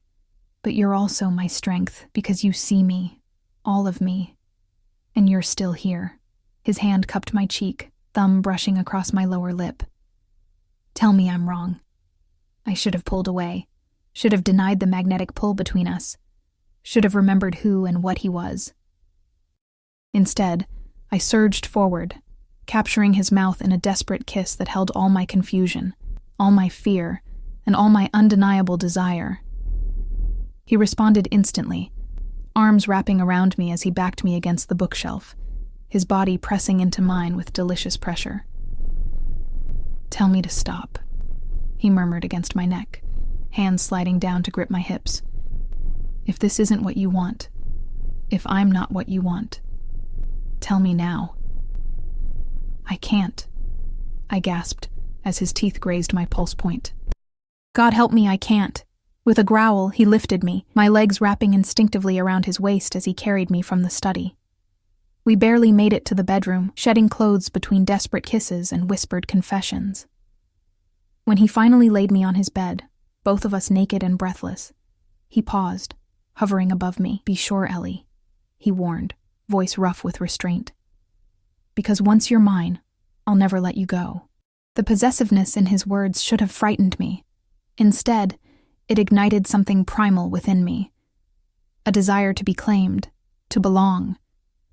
But you're also my strength because you see me, all of me. And you're still here. His hand cupped my cheek, thumb brushing across my lower lip. Tell me I'm wrong. I should have pulled away, should have denied the magnetic pull between us, should have remembered who and what he was. Instead, I surged forward, capturing his mouth in a desperate kiss that held all my confusion, all my fear, and all my undeniable desire. He responded instantly, arms wrapping around me as he backed me against the bookshelf, his body pressing into mine with delicious pressure. Tell me to stop, he murmured against my neck, hands sliding down to grip my hips. If this isn't what you want, if I'm not what you want, tell me now. I can't, I gasped as his teeth grazed my pulse point. God help me, I can't. With a growl, he lifted me, my legs wrapping instinctively around his waist as he carried me from the study. We barely made it to the bedroom, shedding clothes between desperate kisses and whispered confessions. When he finally laid me on his bed, both of us naked and breathless, he paused, hovering above me. "Be sure, Ellie," he warned, voice rough with restraint. "Because once you're mine, I'll never let you go." The possessiveness in his words should have frightened me. Instead, it ignited something primal within me. A desire to be claimed, to belong,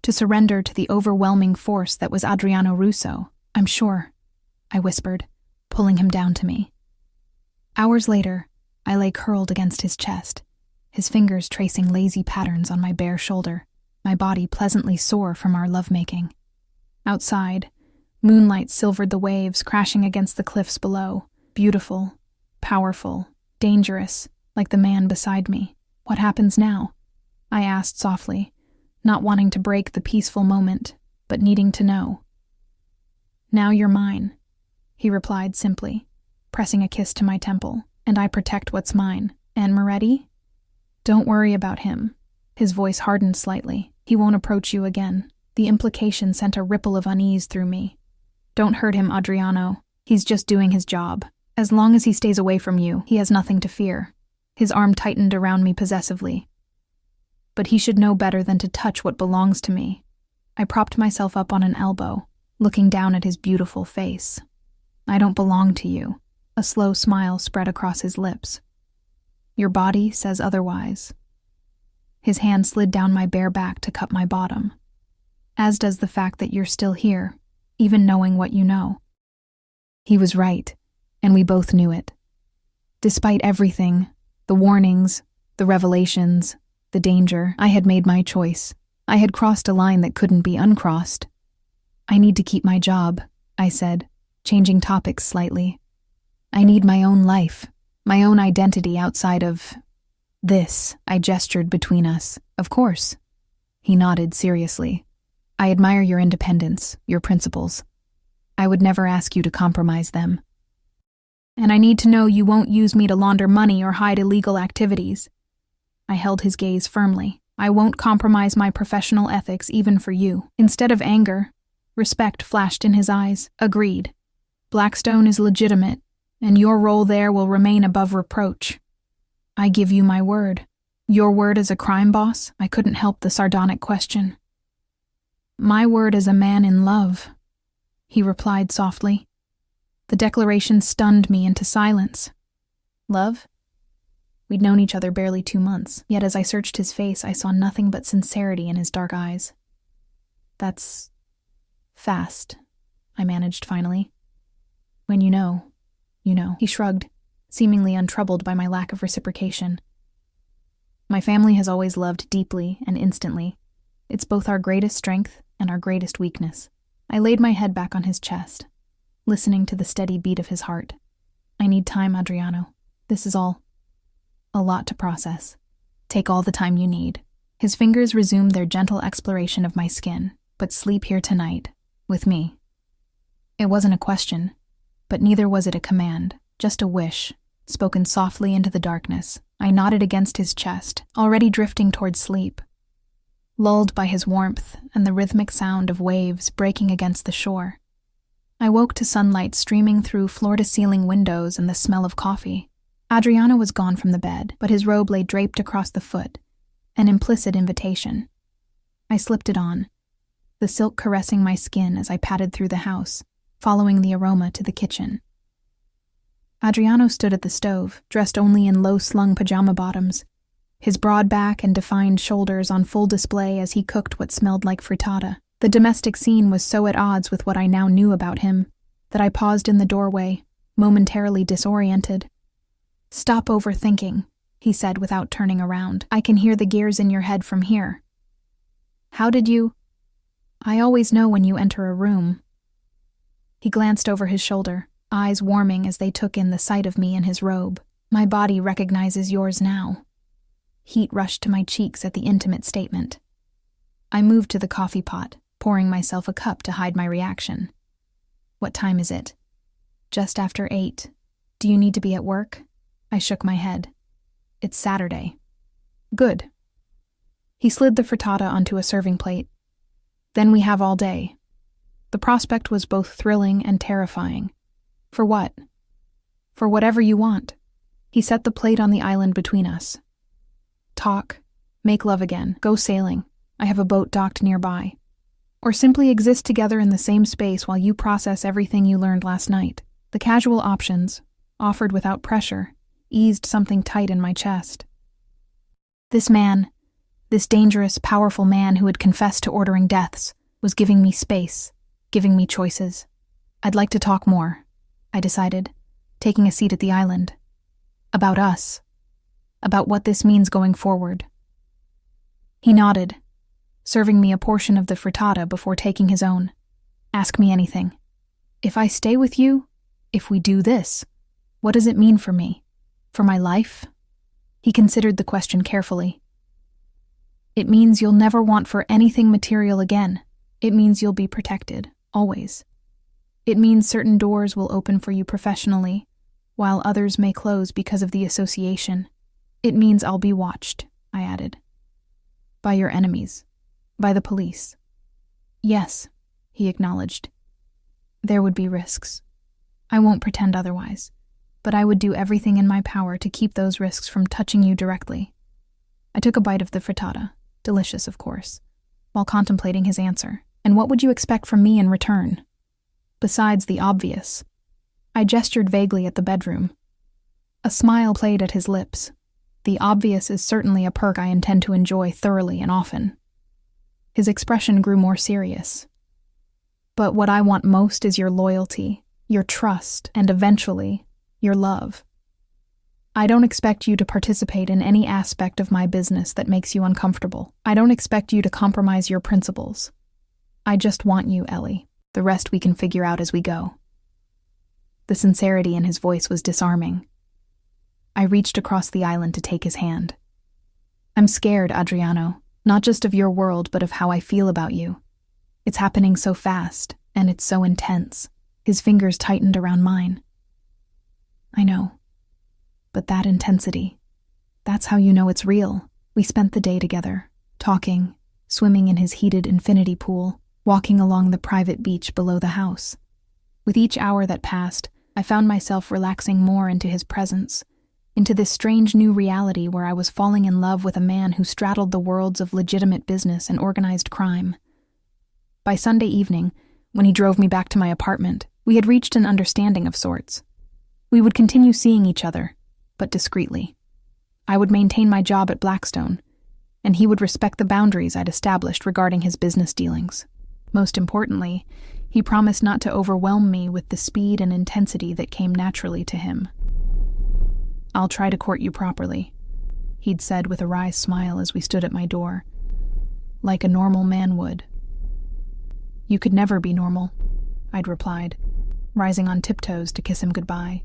to surrender to the overwhelming force that was Adriano Russo. "I'm sure," I whispered, pulling him down to me. Hours later, I lay curled against his chest, his fingers tracing lazy patterns on my bare shoulder, my body pleasantly sore from our lovemaking. Outside, moonlight silvered the waves crashing against the cliffs below, beautiful, powerful, dangerous, like the man beside me. "What happens now?" I asked softly, not wanting to break the peaceful moment, but needing to know. "Now you're mine," he replied simply, pressing a kiss to my temple, "and I protect what's mine. And Moretti? Don't worry about him." His voice hardened slightly. "He won't approach you again." The implication sent a ripple of unease through me. "Don't hurt him, Adriano. He's just doing his job. As long as he stays away from you, he has nothing to fear." His arm tightened around me possessively. "But he should know better than to touch what belongs to me." I propped myself up on an elbow, looking down at his beautiful face. "I don't belong to you." A slow smile spread across his lips. "Your body says otherwise." His hand slid down my bare back to cup my bottom. "As does the fact that you're still here, even knowing what you know." He was right, and we both knew it. Despite everything, the warnings, the revelations, the danger, I had made my choice. I had crossed a line that couldn't be uncrossed. "I need to keep my job," I said, changing topics slightly. "I need my own life, my own identity outside of this." I gestured between us. "Of course." He nodded seriously. "I admire your independence, your principles. I would never ask you to compromise them. And I need to know you won't use me to launder money or hide illegal activities." I held his gaze firmly. "I won't compromise my professional ethics even for you." Instead of anger, respect flashed in his eyes. "Agreed. Blackstone is legitimate, and your role there will remain above reproach. I give you my word." "Your word as a crime boss?" I couldn't help the sardonic question. "My word as a man in love," he replied softly. The declaration stunned me into silence. Love? We'd known each other barely 2 months, yet as I searched his face, I saw nothing but sincerity in his dark eyes. "That's fast," I managed finally. "When you know, you know." He shrugged, seemingly untroubled by my lack of reciprocation. "My family has always loved deeply and instantly. It's both our greatest strength and our greatest weakness." I laid my head back on his chest, listening to the steady beat of his heart. "I need time, Adriano. This is all a lot to process. Take all the time you need." His fingers resumed their gentle exploration of my skin. "But sleep here tonight, with me." It wasn't a question, but neither was it a command, just a wish, spoken softly into the darkness. I nodded against his chest, already drifting toward sleep, lulled by his warmth and the rhythmic sound of waves breaking against the shore. I woke to sunlight streaming through floor-to-ceiling windows and the smell of coffee. Adriano was gone from the bed, but his robe lay draped across the foot, an implicit invitation. I slipped it on, the silk caressing my skin as I padded through the house, following the aroma to the kitchen. Adriano stood at the stove, dressed only in low-slung pajama bottoms, his broad back and defined shoulders on full display as he cooked what smelled like frittata. The domestic scene was so at odds with what I now knew about him that I paused in the doorway, momentarily disoriented. "Stop overthinking," he said without turning around. "I can hear the gears in your head from here." "How did you—" "I always know when you enter a room." He glanced over his shoulder, eyes warming as they took in the sight of me in his robe. "My body recognizes yours now." Heat rushed to my cheeks at the intimate statement. I moved to the coffee pot, pouring myself a cup to hide my reaction. "What time is it?" "Just after 8. Do you need to be at work?" I shook my head. "It's Saturday." "Good." He slid the frittata onto a serving plate. "Then we have all day." The prospect was both thrilling and terrifying. "For what?" "For whatever you want." He set the plate on the island between us. "Talk, make love again, go sailing. I have a boat docked nearby. Or simply exist together in the same space while you process everything you learned last night. The casual options, offered without pressure, eased something tight in my chest. This man, this dangerous, powerful man who had confessed to ordering deaths, was giving me space, giving me choices. I'd like to talk more, I decided, taking a seat at the island. About us. About what this means going forward. He nodded, serving me a portion of the frittata before taking his own. Ask me anything. If I stay with you, if we do this, what does it mean for me? For my life? He considered the question carefully. It means you'll never want for anything material again. It means you'll be protected, always. It means certain doors will open for you professionally, while others may close because of the association. It means I'll be watched, I added. By your enemies. By the police. Yes, he acknowledged. There would be risks. I won't pretend otherwise, but I would do everything in my power to keep those risks from touching you directly. I took a bite of the frittata, delicious of course, while contemplating his answer. And what would you expect from me in return? Besides the obvious. I gestured vaguely at the bedroom. A smile played at his lips. The obvious is certainly a perk I intend to enjoy thoroughly and often. His expression grew more serious. But what I want most is your loyalty, your trust, and eventually, your love. I don't expect you to participate in any aspect of my business that makes you uncomfortable. I don't expect you to compromise your principles. I just want you, Ellie. The rest we can figure out as we go. The sincerity in his voice was disarming. I reached across the island to take his hand. I'm scared, Adriano, not just of your world, but of how I feel about you. It's happening so fast, and it's so intense. His fingers tightened around mine. I know. But that intensity, that's how you know it's real. We spent the day together, talking, swimming in his heated infinity pool, walking along the private beach below the house. With each hour that passed, I found myself relaxing more into his presence, into this strange new reality where I was falling in love with a man who straddled the worlds of legitimate business and organized crime. By Sunday evening, when he drove me back to my apartment, we had reached an understanding of sorts. We would continue seeing each other, but discreetly. I would maintain my job at Blackstone, and he would respect the boundaries I'd established regarding his business dealings. Most importantly, he promised not to overwhelm me with the speed and intensity that came naturally to him. I'll try to court you properly, he'd said with a wry smile as we stood at my door. Like a normal man would. You could never be normal, I'd replied, rising on tiptoes to kiss him goodbye.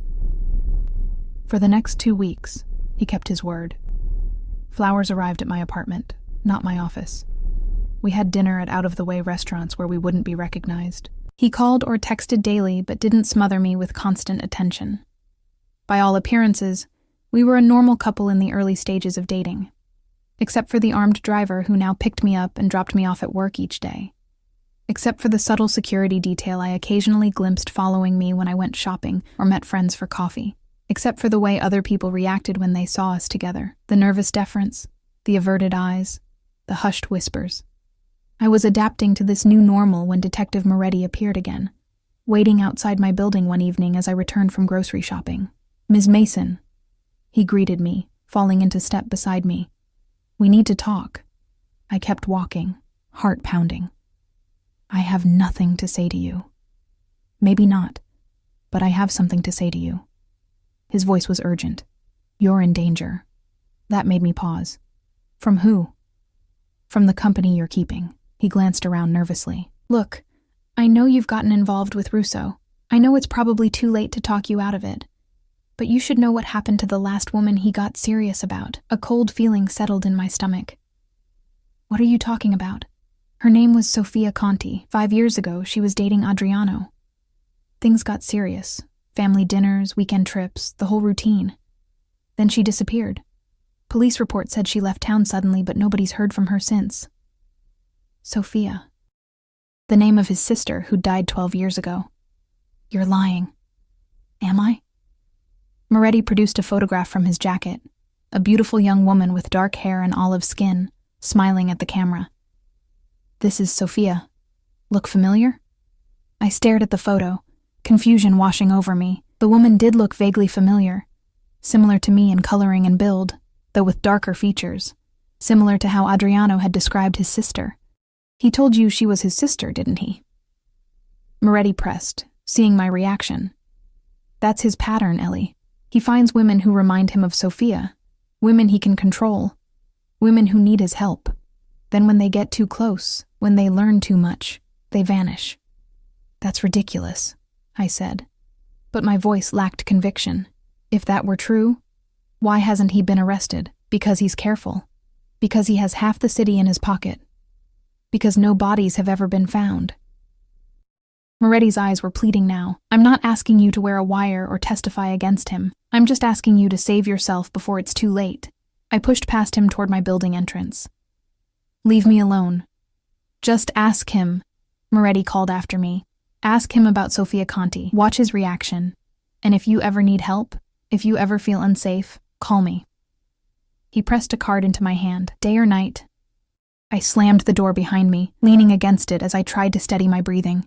For the next 2 weeks, he kept his word. Flowers arrived at my apartment, not my office. We had dinner at out-of-the-way restaurants where we wouldn't be recognized. He called or texted daily but didn't smother me with constant attention. By all appearances, we were a normal couple in the early stages of dating, except for the armed driver who now picked me up and dropped me off at work each day. Except for the subtle security detail I occasionally glimpsed following me when I went shopping or met friends for coffee. Except for the way other people reacted when they saw us together. The nervous deference, the averted eyes, the hushed whispers. I was adapting to this new normal when Detective Moretti appeared again, waiting outside my building one evening as I returned from grocery shopping. Ms. Mason. He greeted me, falling into step beside me. We need to talk. I kept walking, heart pounding. I have nothing to say to you. Maybe not, but I have something to say to you. His voice was urgent. You're in danger. That made me pause. From who? From the company you're keeping. He glanced around nervously. Look, I know you've gotten involved with Russo. I know it's probably too late to talk you out of it. But you should know what happened to the last woman he got serious about. A cold feeling settled in my stomach. What are you talking about? Her name was Sofia Conti. 5 years ago, she was dating Adriano. Things got serious. Family dinners, weekend trips, the whole routine. Then she disappeared. Police reports said she left town suddenly, but nobody's heard from her since. Sofia. The name of his sister, who died 12 years ago. You're lying. Am I? Moretti produced a photograph from his jacket. A beautiful young woman with dark hair and olive skin, smiling at the camera. "This is Sofia. Look familiar?" I stared at the photo, confusion washing over me. The woman did look vaguely familiar, similar to me in coloring and build, though with darker features, similar to how Adriano had described his sister. "He told you she was his sister, didn't he?" Moretti pressed, seeing my reaction. "That's his pattern, Ellie. He finds women who remind him of Sofia, women he can control, women who need his help. Then when they get too close, when they learn too much, they vanish." "That's ridiculous," I said. But my voice lacked conviction. If that were true, why hasn't he been arrested? Because he's careful. Because he has half the city in his pocket. Because no bodies have ever been found. Moretti's eyes were pleading now. "I'm not asking you to wear a wire or testify against him. I'm just asking you to save yourself before it's too late." I pushed past him toward my building entrance. "Leave me alone." "Just ask him," Moretti called after me. "Ask him about Sofia Conti. Watch his reaction. And if you ever need help, if you ever feel unsafe, call me." He pressed a card into my hand. "Day or night?" I slammed the door behind me, leaning against it as I tried to steady my breathing.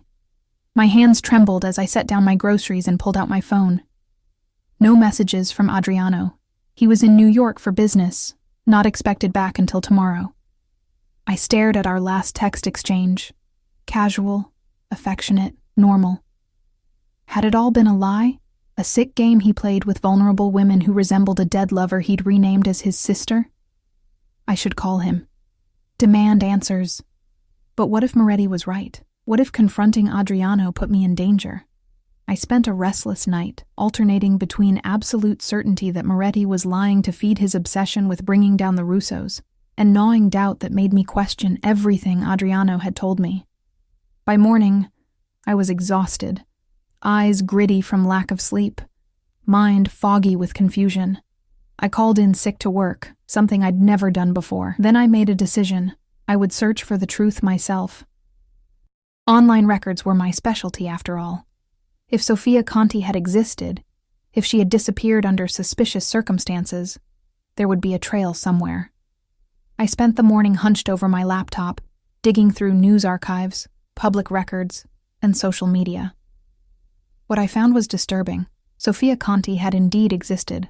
My hands trembled as I set down my groceries and pulled out my phone. No messages from Adriano. He was in New York for business, not expected back until tomorrow. I stared at our last text exchange. Casual, affectionate, normal. Had it all been a lie? A sick game he played with vulnerable women who resembled a dead lover he'd renamed as his sister? I should call him. Demand answers. But what if Moretti was right? What if confronting Adriano put me in danger? I spent a restless night, alternating between absolute certainty that Moretti was lying to feed his obsession with bringing down the Russos, and gnawing doubt that made me question everything Adriano had told me. By morning, I was exhausted, eyes gritty from lack of sleep, mind foggy with confusion. I called in sick to work, something I'd never done before. Then I made a decision. I would search for the truth myself. Online records were my specialty, after all. If Sofia Conti had existed, if she had disappeared under suspicious circumstances, there would be a trail somewhere. I spent the morning hunched over my laptop, digging through news archives, public records, and social media. What I found was disturbing. Sofia Conti had indeed existed,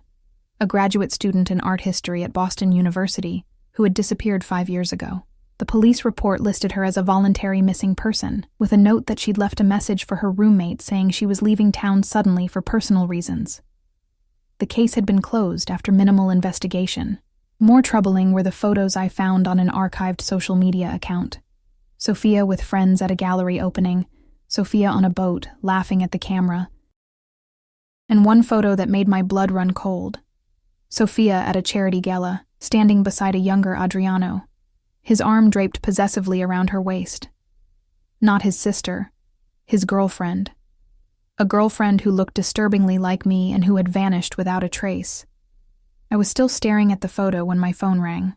a graduate student in art history at Boston University who had disappeared 5 years ago. The police report listed her as a voluntary missing person, with a note that she'd left a message for her roommate saying she was leaving town suddenly for personal reasons. The case had been closed after minimal investigation. More troubling were the photos I found on an archived social media account. Sofia with friends at a gallery opening, Sofia on a boat, laughing at the camera. And one photo that made my blood run cold. Sofia at a charity gala, standing beside a younger Adriano, his arm draped possessively around her waist. Not his sister, his girlfriend. A girlfriend who looked disturbingly like me and who had vanished without a trace. I was still staring at the photo when my phone rang.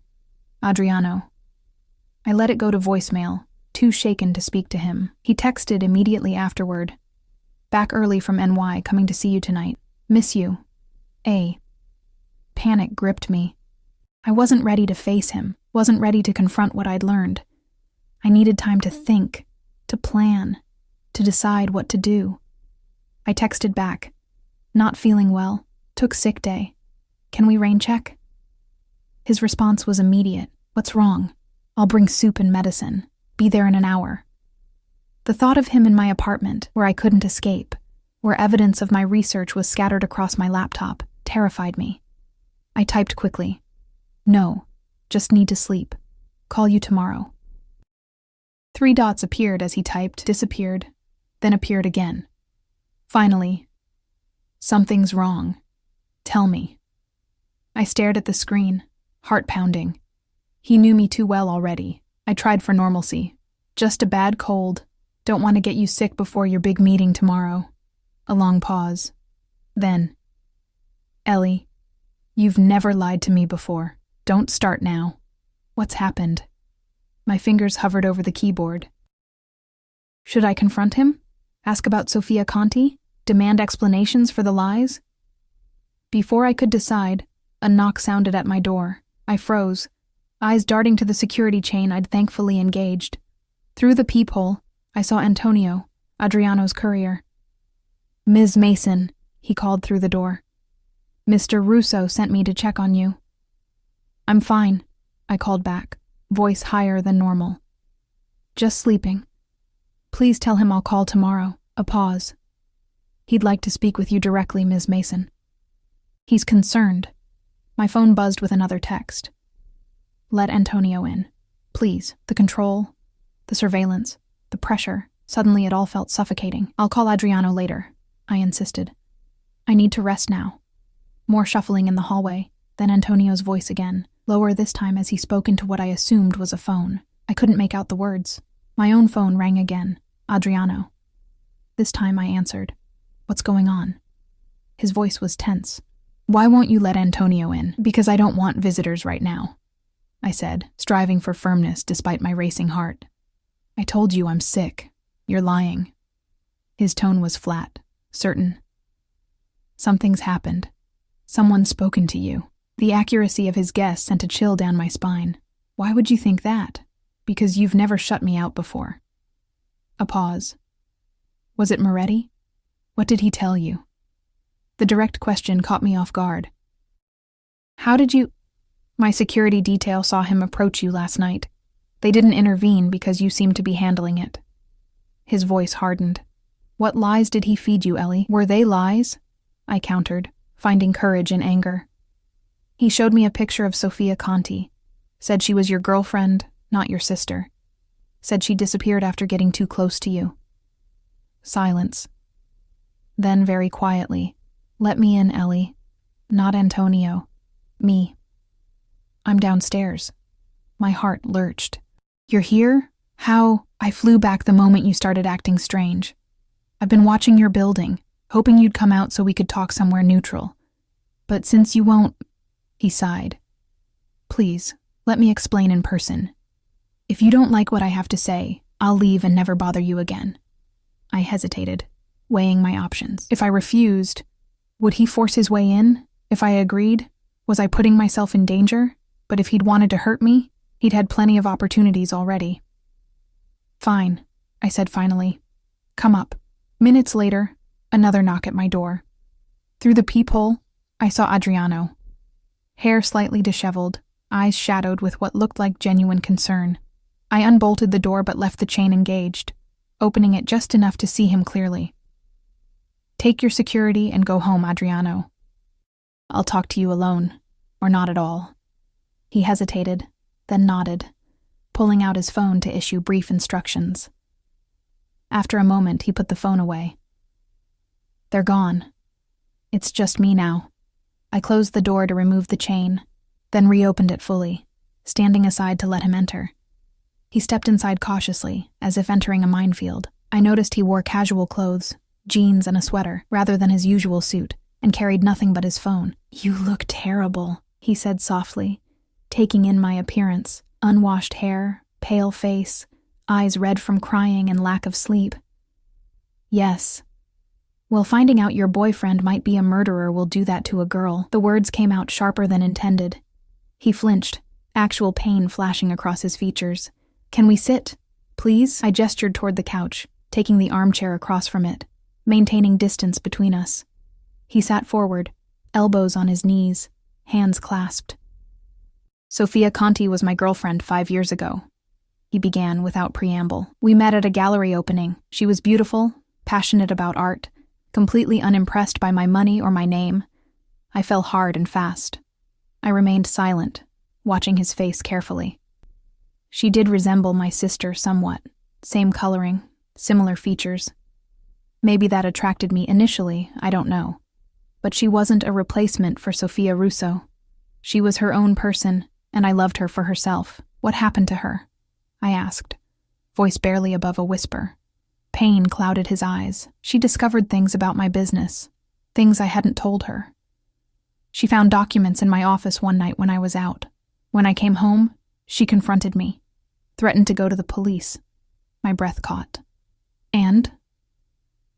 Adriano. I let it go to voicemail, too shaken to speak to him. He texted immediately afterward. "Back early from NY, coming to see you tonight. Miss you. A." Panic gripped me. I wasn't ready to face him, wasn't ready to confront what I'd learned. I needed time to think, to plan, to decide what to do. I texted back. "Not feeling well. Took sick day. Can we rain check?" His response was immediate. "What's wrong? I'll bring soup and medicine. Be there in an hour." The thought of him in my apartment, where I couldn't escape, where evidence of my research was scattered across my laptop, terrified me. I typed quickly. "No, just need to sleep. Call you tomorrow." 3 dots appeared as he typed, disappeared, then appeared again. Finally, "Something's wrong. Tell me." I stared at the screen, heart pounding. He knew me too well already. I tried for normalcy. "Just a bad cold. Don't want to get you sick before your big meeting tomorrow." A long pause. Then, "Ellie, you've never lied to me before. Don't start now. What's happened?" My fingers hovered over the keyboard. Should I confront him? Ask about Sofia Conti? Demand explanations for the lies? Before I could decide, a knock sounded at my door. I froze. eyes darting to the security chain I'd thankfully engaged. Through the peephole, I saw Antonio, Adriano's courier. "Ms. Mason," he called through the door. "Mr. Russo sent me to check on you." "I'm fine," I called back, voice higher than normal. "Just sleeping. Please tell him I'll call tomorrow." A pause. "He'd like to speak with you directly, Ms. Mason." "He's concerned." My phone buzzed with another text. "Let Antonio in. Please." The control, the surveillance, the pressure. Suddenly it all felt suffocating. "I'll call Adriano later," I insisted. "I need to rest now." More shuffling in the hallway, then Antonio's voice again, lower this time as he spoke into what I assumed was a phone. I couldn't make out the words. My own phone rang again. Adriano. This time I answered. "What's going on?" His voice was tense. "Why won't you let Antonio in?" "Because I don't want visitors right now," I said, striving for firmness despite my racing heart. "I told you I'm sick. You're lying." His tone was flat, certain. "Something's happened. Someone's spoken to you." The accuracy of his guess sent a chill down my spine. "Why would you think that?" "Because you've never shut me out before." A pause. "Was it Moretti? What did he tell you?" The direct question caught me off guard. "How did you—" "My security detail saw him approach you last night. They didn't intervene because you seemed to be handling it." His voice hardened. "What lies did he feed you, Ellie?" "Were they lies?" I countered, finding courage in anger. "He showed me a picture of Sofia Conti. Said she was your girlfriend, not your sister. Said she disappeared after getting too close to you." Silence. Then very quietly, "Let me in, Ellie. Not Antonio. Me." "I'm downstairs." My heart lurched. "You're here? How?" "I flew back the moment you started acting strange. I've been watching your building, hoping you'd come out so we could talk somewhere neutral. But since you won't—" He sighed. "Please, let me explain in person. If you don't like what I have to say, I'll leave and never bother you again." I hesitated, weighing my options. If I refused, would he force his way in? If I agreed, was I putting myself in danger? But if he'd wanted to hurt me, he'd had plenty of opportunities already. "Fine," I said finally. "Come up." Minutes later, another knock at my door. Through the peephole, I saw Adriano. Hair slightly disheveled, eyes shadowed with what looked like genuine concern. I unbolted the door but left the chain engaged, opening it just enough to see him clearly. "Take your security and go home, Adriano. I'll talk to you alone, or not at all." He hesitated, then nodded, pulling out his phone to issue brief instructions. After a moment, he put the phone away. "They're gone. It's just me now." I closed the door to remove the chain, then reopened it fully, standing aside to let him enter. He stepped inside cautiously, as if entering a minefield. I noticed he wore casual clothes, jeans and a sweater, rather than his usual suit, and carried nothing but his phone. "You look terrible," he said softly, taking in my appearance. Unwashed hair, pale face, eyes red from crying and lack of sleep. "Yes. Well, finding out your boyfriend might be a murderer will do that to a girl." The words came out sharper than intended. He flinched, actual pain flashing across his features. "Can we sit, please?" I gestured toward the couch, taking the armchair across from it, maintaining distance between us. He sat forward, elbows on his knees, hands clasped. "Sofia Conti was my girlfriend 5 years ago," he began without preamble. "We met at a gallery opening. She was beautiful, passionate about art, completely unimpressed by my money or my name. I fell hard and fast. I remained silent, watching his face carefully. She did resemble my sister somewhat, same coloring, similar features. Maybe that attracted me initially, I don't know. But she wasn't a replacement for Sofia Russo. She was her own person, and I loved her for herself. What happened to her?" I asked, voice barely above a whisper. Pain clouded his eyes. "She discovered things about my business, things I hadn't told her. She found documents in my office one night when I was out. When I came home, she confronted me, threatened to go to the police." My breath caught. And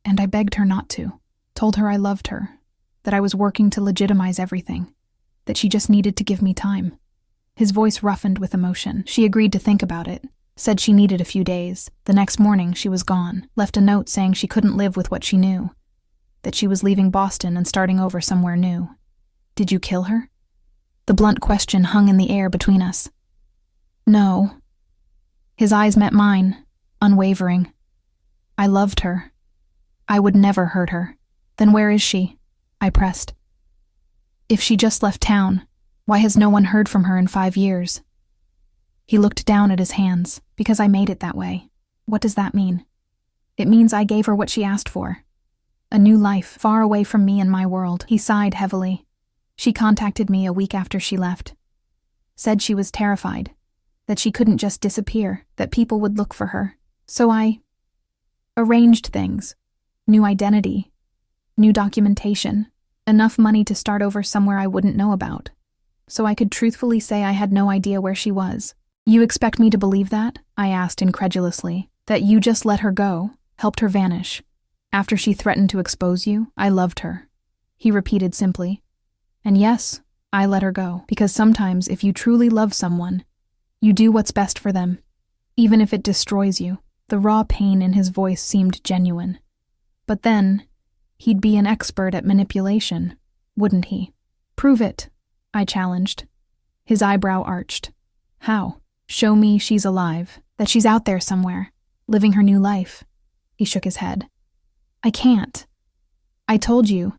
I begged her not to. Told her I loved her, that I was working to legitimize everything, that she just needed to give me time. His voice roughened with emotion. She agreed to think about it, said she needed a few days. The next morning, she was gone, left a note saying she couldn't live with what she knew, that she was leaving Boston and starting over somewhere new. Did you kill her? The blunt question hung in the air between us. No. His eyes met mine, unwavering. I loved her. I would never hurt her. Then where is she? I pressed. If she just left town, why has no one heard from her in 5 years? He looked down at his hands. Because I made it that way. What does that mean? It means I gave her what she asked for. A new life, far away from me and my world. He sighed heavily. She contacted me a week after she left. Said she was terrified, that she couldn't just disappear, that people would look for her. So I arranged things. New identity, new documentation, enough money to start over somewhere I wouldn't know about, so I could truthfully say I had no idea where she was. You expect me to believe that? I asked incredulously. That you just let her go, helped her vanish. After she threatened to expose you, I loved her. He repeated simply. And yes, I let her go, because sometimes if you truly love someone, you do what's best for them, even if it destroys you. The raw pain in his voice seemed genuine. But then, he'd be an expert at manipulation, wouldn't he? Prove it, I challenged. His eyebrow arched. How? Show me she's alive, that she's out there somewhere, living her new life. He shook his head. I can't. I told you.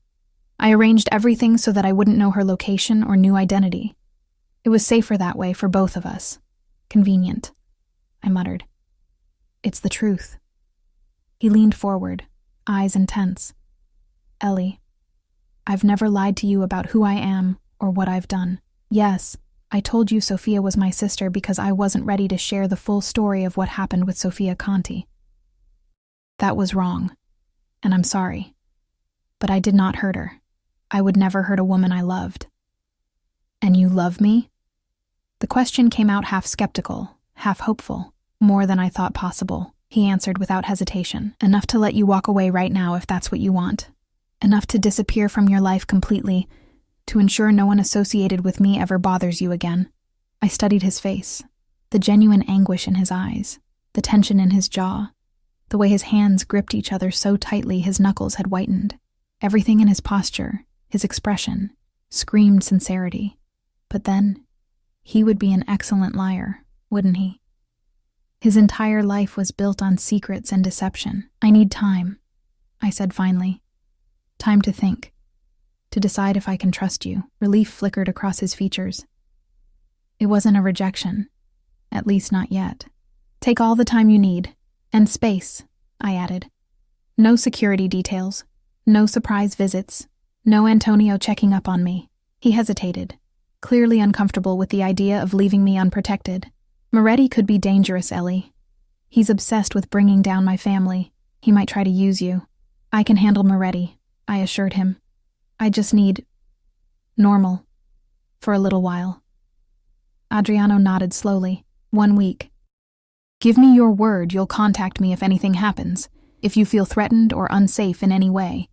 I arranged everything so that I wouldn't know her location or new identity. It was safer that way for both of us. Convenient, I muttered. It's the truth. He leaned forward, eyes intense. Ellie, I've never lied to you about who I am or what I've done. Yes, I told you Sophia was my sister because I wasn't ready to share the full story of what happened with Sophia Conti. That was wrong, and I'm sorry. But I did not hurt her. I would never hurt a woman I loved. And you love me? The question came out half skeptical, half hopeful, more than I thought possible. He answered without hesitation. Enough to let you walk away right now if that's what you want. Enough to disappear from your life completely, to ensure no one associated with me ever bothers you again. I studied his face, the genuine anguish in his eyes, the tension in his jaw, the way his hands gripped each other so tightly his knuckles had whitened. Everything in his posture, his expression, screamed sincerity. But then, he would be an excellent liar, wouldn't he? His entire life was built on secrets and deception. I need time, I said finally. Time to think. To decide if I can trust you. Relief flickered across his features. It wasn't a rejection. At least not yet. Take all the time you need. And space, I added. No security details. No surprise visits. No Antonio checking up on me. He hesitated, clearly uncomfortable with the idea of leaving me unprotected. Moretti could be dangerous, Ellie. He's obsessed with bringing down my family. He might try to use you. I can handle Moretti, I assured him. I just need normal for a little while. Adriano nodded slowly. 1 week. Give me your word you'll contact me if anything happens, if you feel threatened or unsafe in any way.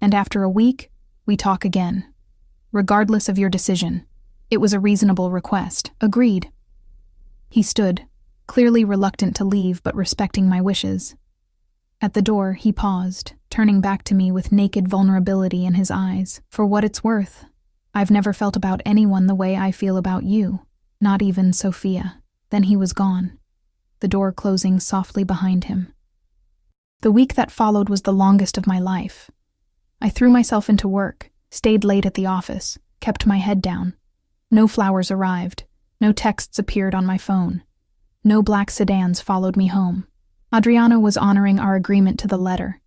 And after a week, we talk again. Regardless of your decision. It was a reasonable request. Agreed. He stood, clearly reluctant to leave but respecting my wishes. At the door, he paused, turning back to me with naked vulnerability in his eyes. For what it's worth, I've never felt about anyone the way I feel about you, not even Sophia. Then he was gone, the door closing softly behind him. The week that followed was the longest of my life. I threw myself into work, stayed late at the office, kept my head down. No flowers arrived, no texts appeared on my phone. No black sedans followed me home. Adriano was honoring our agreement to the letter.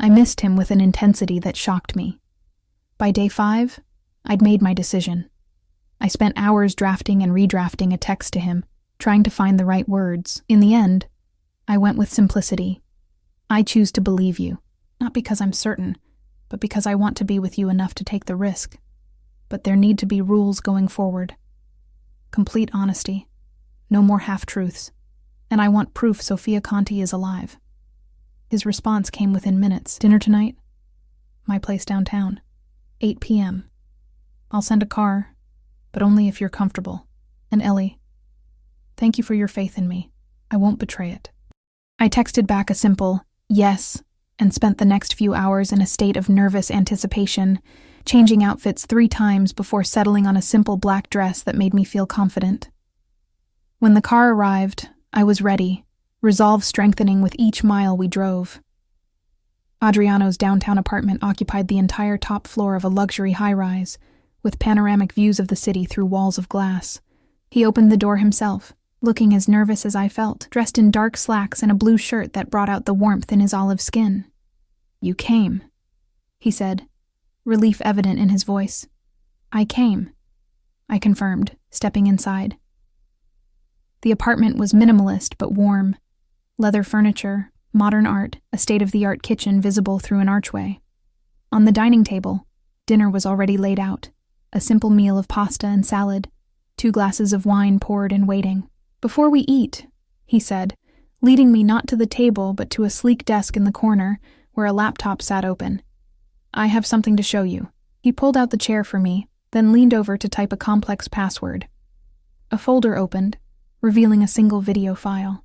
I missed him with an intensity that shocked me. By day 5, I'd made my decision. I spent hours drafting and redrafting a text to him, trying to find the right words. In the end, I went with simplicity. I choose to believe you, not because I'm certain, but because I want to be with you enough to take the risk. But there need to be rules going forward. Complete honesty. No more half-truths. And I want proof Sophia Conti is alive. His response came within minutes. Dinner tonight? My place downtown. 8 p.m. I'll send a car, but only if you're comfortable. And Ellie, thank you for your faith in me. I won't betray it. I texted back a simple yes and spent the next few hours in a state of nervous anticipation, changing outfits 3 times before settling on a simple black dress that made me feel confident. When the car arrived, I was ready, resolve strengthening with each mile we drove. Adriano's downtown apartment occupied the entire top floor of a luxury high-rise, with panoramic views of the city through walls of glass. He opened the door himself, looking as nervous as I felt, dressed in dark slacks and a blue shirt that brought out the warmth in his olive skin. "You came," he said, relief evident in his voice. "I came," I confirmed, stepping inside. The apartment was minimalist but warm. Leather furniture, modern art, a state-of-the-art kitchen visible through an archway. On the dining table, dinner was already laid out, a simple meal of pasta and salad, 2 glasses of wine poured and waiting. "Before we eat," he said, leading me not to the table but to a sleek desk in the corner where a laptop sat open. "I have something to show you." He pulled out the chair for me, then leaned over to type a complex password. A folder opened, revealing a single video file.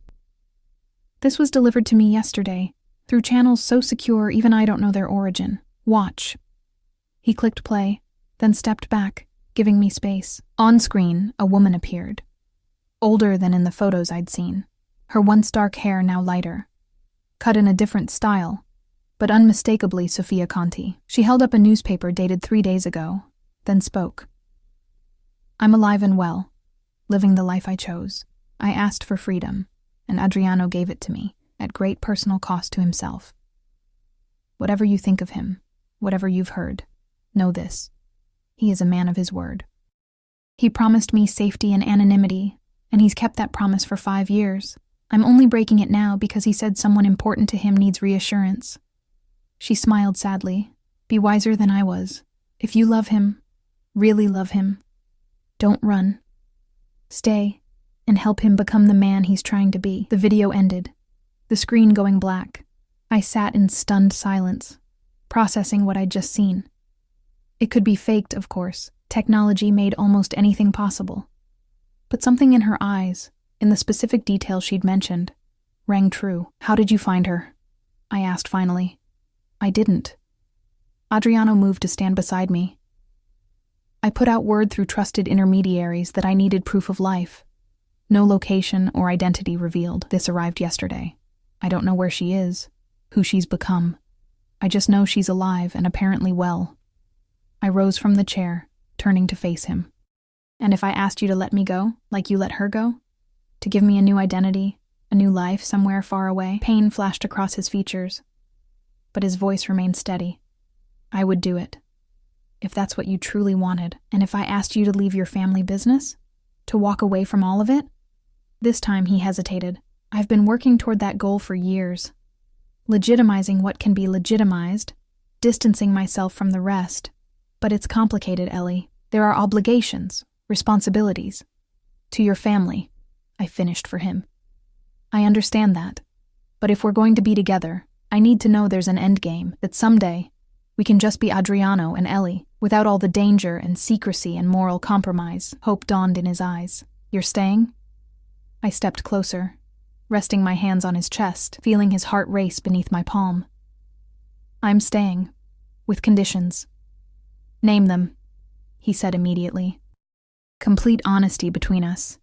"This was delivered to me yesterday, through channels so secure even I don't know their origin. Watch." He clicked play, then stepped back, giving me space. On screen, a woman appeared. Older than in the photos I'd seen, her once dark hair now lighter. Cut in a different style, but unmistakably Sofia Conti. She held up a newspaper dated 3 days ago, then spoke. "I'm alive and well, living the life I chose. I asked for freedom, and Adriano gave it to me, at great personal cost to himself. Whatever you think of him, whatever you've heard, know this. He is a man of his word. He promised me safety and anonymity, and he's kept that promise for 5 years. I'm only breaking it now because he said someone important to him needs reassurance." She smiled sadly. "Be wiser than I was. If you love him, really love him, don't run. Stay, and help him become the man he's trying to be." The video ended, the screen going black. I sat in stunned silence, processing what I'd just seen. It could be faked, of course. Technology made almost anything possible. But something in her eyes, in the specific details she'd mentioned, rang true. "How did you find her?" I asked finally. "I didn't." Adriano moved to stand beside me. "I put out word through trusted intermediaries that I needed proof of life. No location or identity revealed. This arrived yesterday. I don't know where she is, who she's become. I just know she's alive and apparently well." I rose from the chair, turning to face him. "And if I asked you to let me go, like you let her go? To give me a new identity, a new life somewhere far away?" Pain flashed across his features, but his voice remained steady. "I would do it, if that's what you truly wanted. And if I asked you to leave your family business? To walk away from all of it?" This time he hesitated. "I've been working toward that goal for years. Legitimizing what can be legitimized, distancing myself from the rest. But it's complicated, Ellie. There are obligations, responsibilities. To your family," I finished for him. "I understand that. But if we're going to be together, I need to know there's an endgame, that someday we can just be Adriano and Ellie, without all the danger and secrecy and moral compromise." Hope dawned in his eyes. "You're staying?" I stepped closer, resting my hands on his chest, feeling his heart race beneath my palm. "I'm staying, with conditions." "Name them," he said immediately. "Complete honesty between us.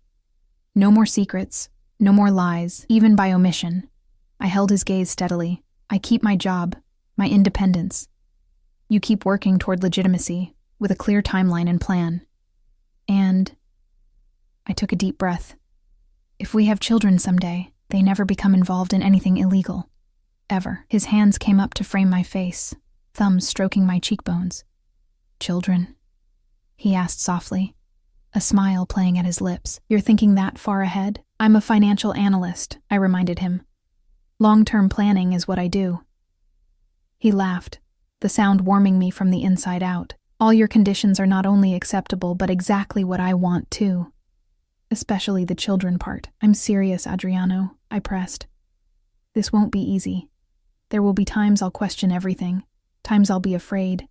No more secrets, no more lies, even by omission." I held his gaze steadily. "I keep my job, my independence. You keep working toward legitimacy, with a clear timeline and plan. And..." I took a deep breath. "If we have children someday, they never become involved in anything illegal. Ever." His hands came up to frame my face, thumbs stroking my cheekbones. "Children?" he asked softly, a smile playing at his lips. "You're thinking that far ahead?" "I'm a financial analyst," I reminded him. "Long-term planning is what I do." He laughed, the sound warming me from the inside out. "All your conditions are not only acceptable, but exactly what I want too. Especially the children part." "I'm serious, Adriano," I pressed. "This won't be easy. There will be times I'll question everything, times I'll be afraid,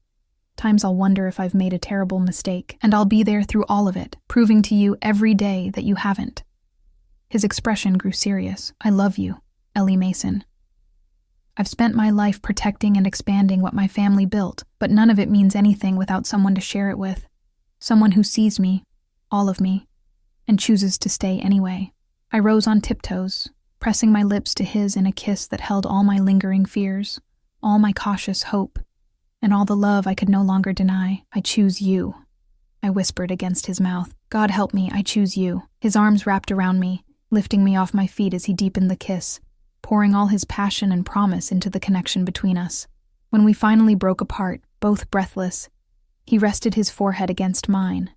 Times I'll wonder if I've made a terrible mistake, and I'll be there through all of it, proving to you every day that you haven't." His expression grew serious. "I love you, Ellie Mason. I've spent my life protecting and expanding what my family built, but none of it means anything without someone to share it with. Someone who sees me, all of me, and chooses to stay anyway." I rose on tiptoes, pressing my lips to his in a kiss that held all my lingering fears, all my cautious hope, and all the love I could no longer deny. "I choose you," I whispered against his mouth. "God help me, I choose you." His arms wrapped around me, lifting me off my feet as he deepened the kiss, pouring all his passion and promise into the connection between us. When we finally broke apart, both breathless, he rested his forehead against mine.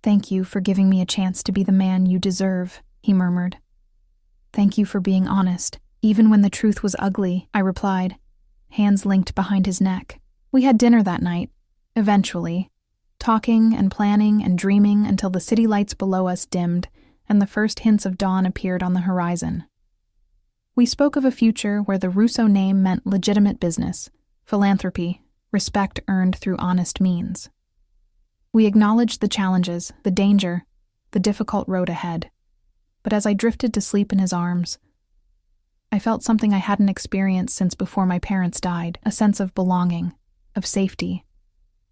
"Thank you for giving me a chance to be the man you deserve," he murmured. "Thank you for being honest, even when the truth was ugly," I replied, hands linked behind his neck. We had dinner that night, eventually, talking and planning and dreaming until the city lights below us dimmed and the first hints of dawn appeared on the horizon. We spoke of a future where the Russo name meant legitimate business, philanthropy, respect earned through honest means. We acknowledged the challenges, the danger, the difficult road ahead. But as I drifted to sleep in his arms, I felt something I hadn't experienced since before my parents died, a sense of belonging, of safety,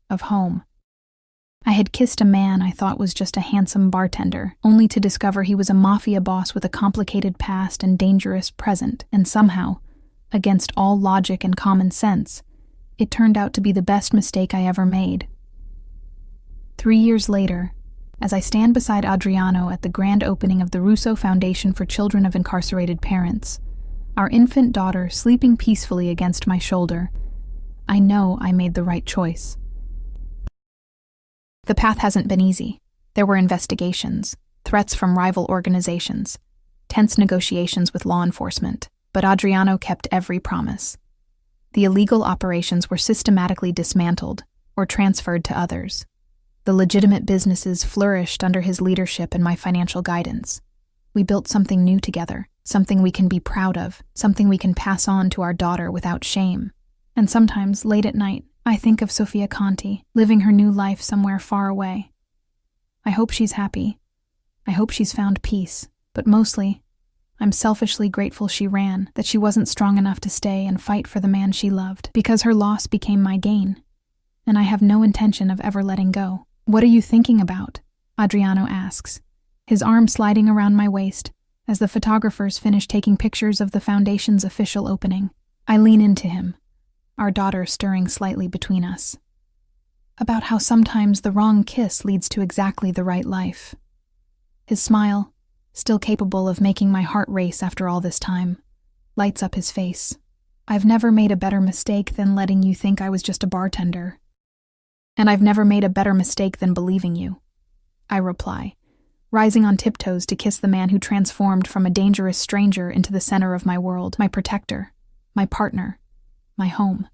of home. I had kissed a man I thought was just a handsome bartender, only to discover he was a mafia boss with a complicated past and dangerous present, and somehow, against all logic and common sense, it turned out to be the best mistake I ever made. 3 years later, as I stand beside Adriano at the grand opening of the Russo Foundation for Children of Incarcerated Parents, our infant daughter sleeping peacefully against my shoulder, I know I made the right choice. The path hasn't been easy. There were investigations, threats from rival organizations, tense negotiations with law enforcement, but Adriano kept every promise. The illegal operations were systematically dismantled or transferred to others. The legitimate businesses flourished under his leadership and my financial guidance. We built something new together, something we can be proud of, something we can pass on to our daughter without shame. And sometimes, late at night, I think of Sofia Conti, living her new life somewhere far away. I hope she's happy. I hope she's found peace. But mostly, I'm selfishly grateful she ran, that she wasn't strong enough to stay and fight for the man she loved, because her loss became my gain. And I have no intention of ever letting go. "What are you thinking about?" Adriano asks, his arm sliding around my waist as the photographers finish taking pictures of the foundation's official opening. I lean into him, our daughter stirring slightly between us. About how sometimes the wrong kiss leads to exactly the right life. His smile, still capable of making my heart race after all this time, lights up his face. "I've never made a better mistake than letting you think I was just a bartender. And I've never made a better mistake than believing you," I reply, rising on tiptoes to kiss the man who transformed from a dangerous stranger into the center of my world, my protector, my partner, my home.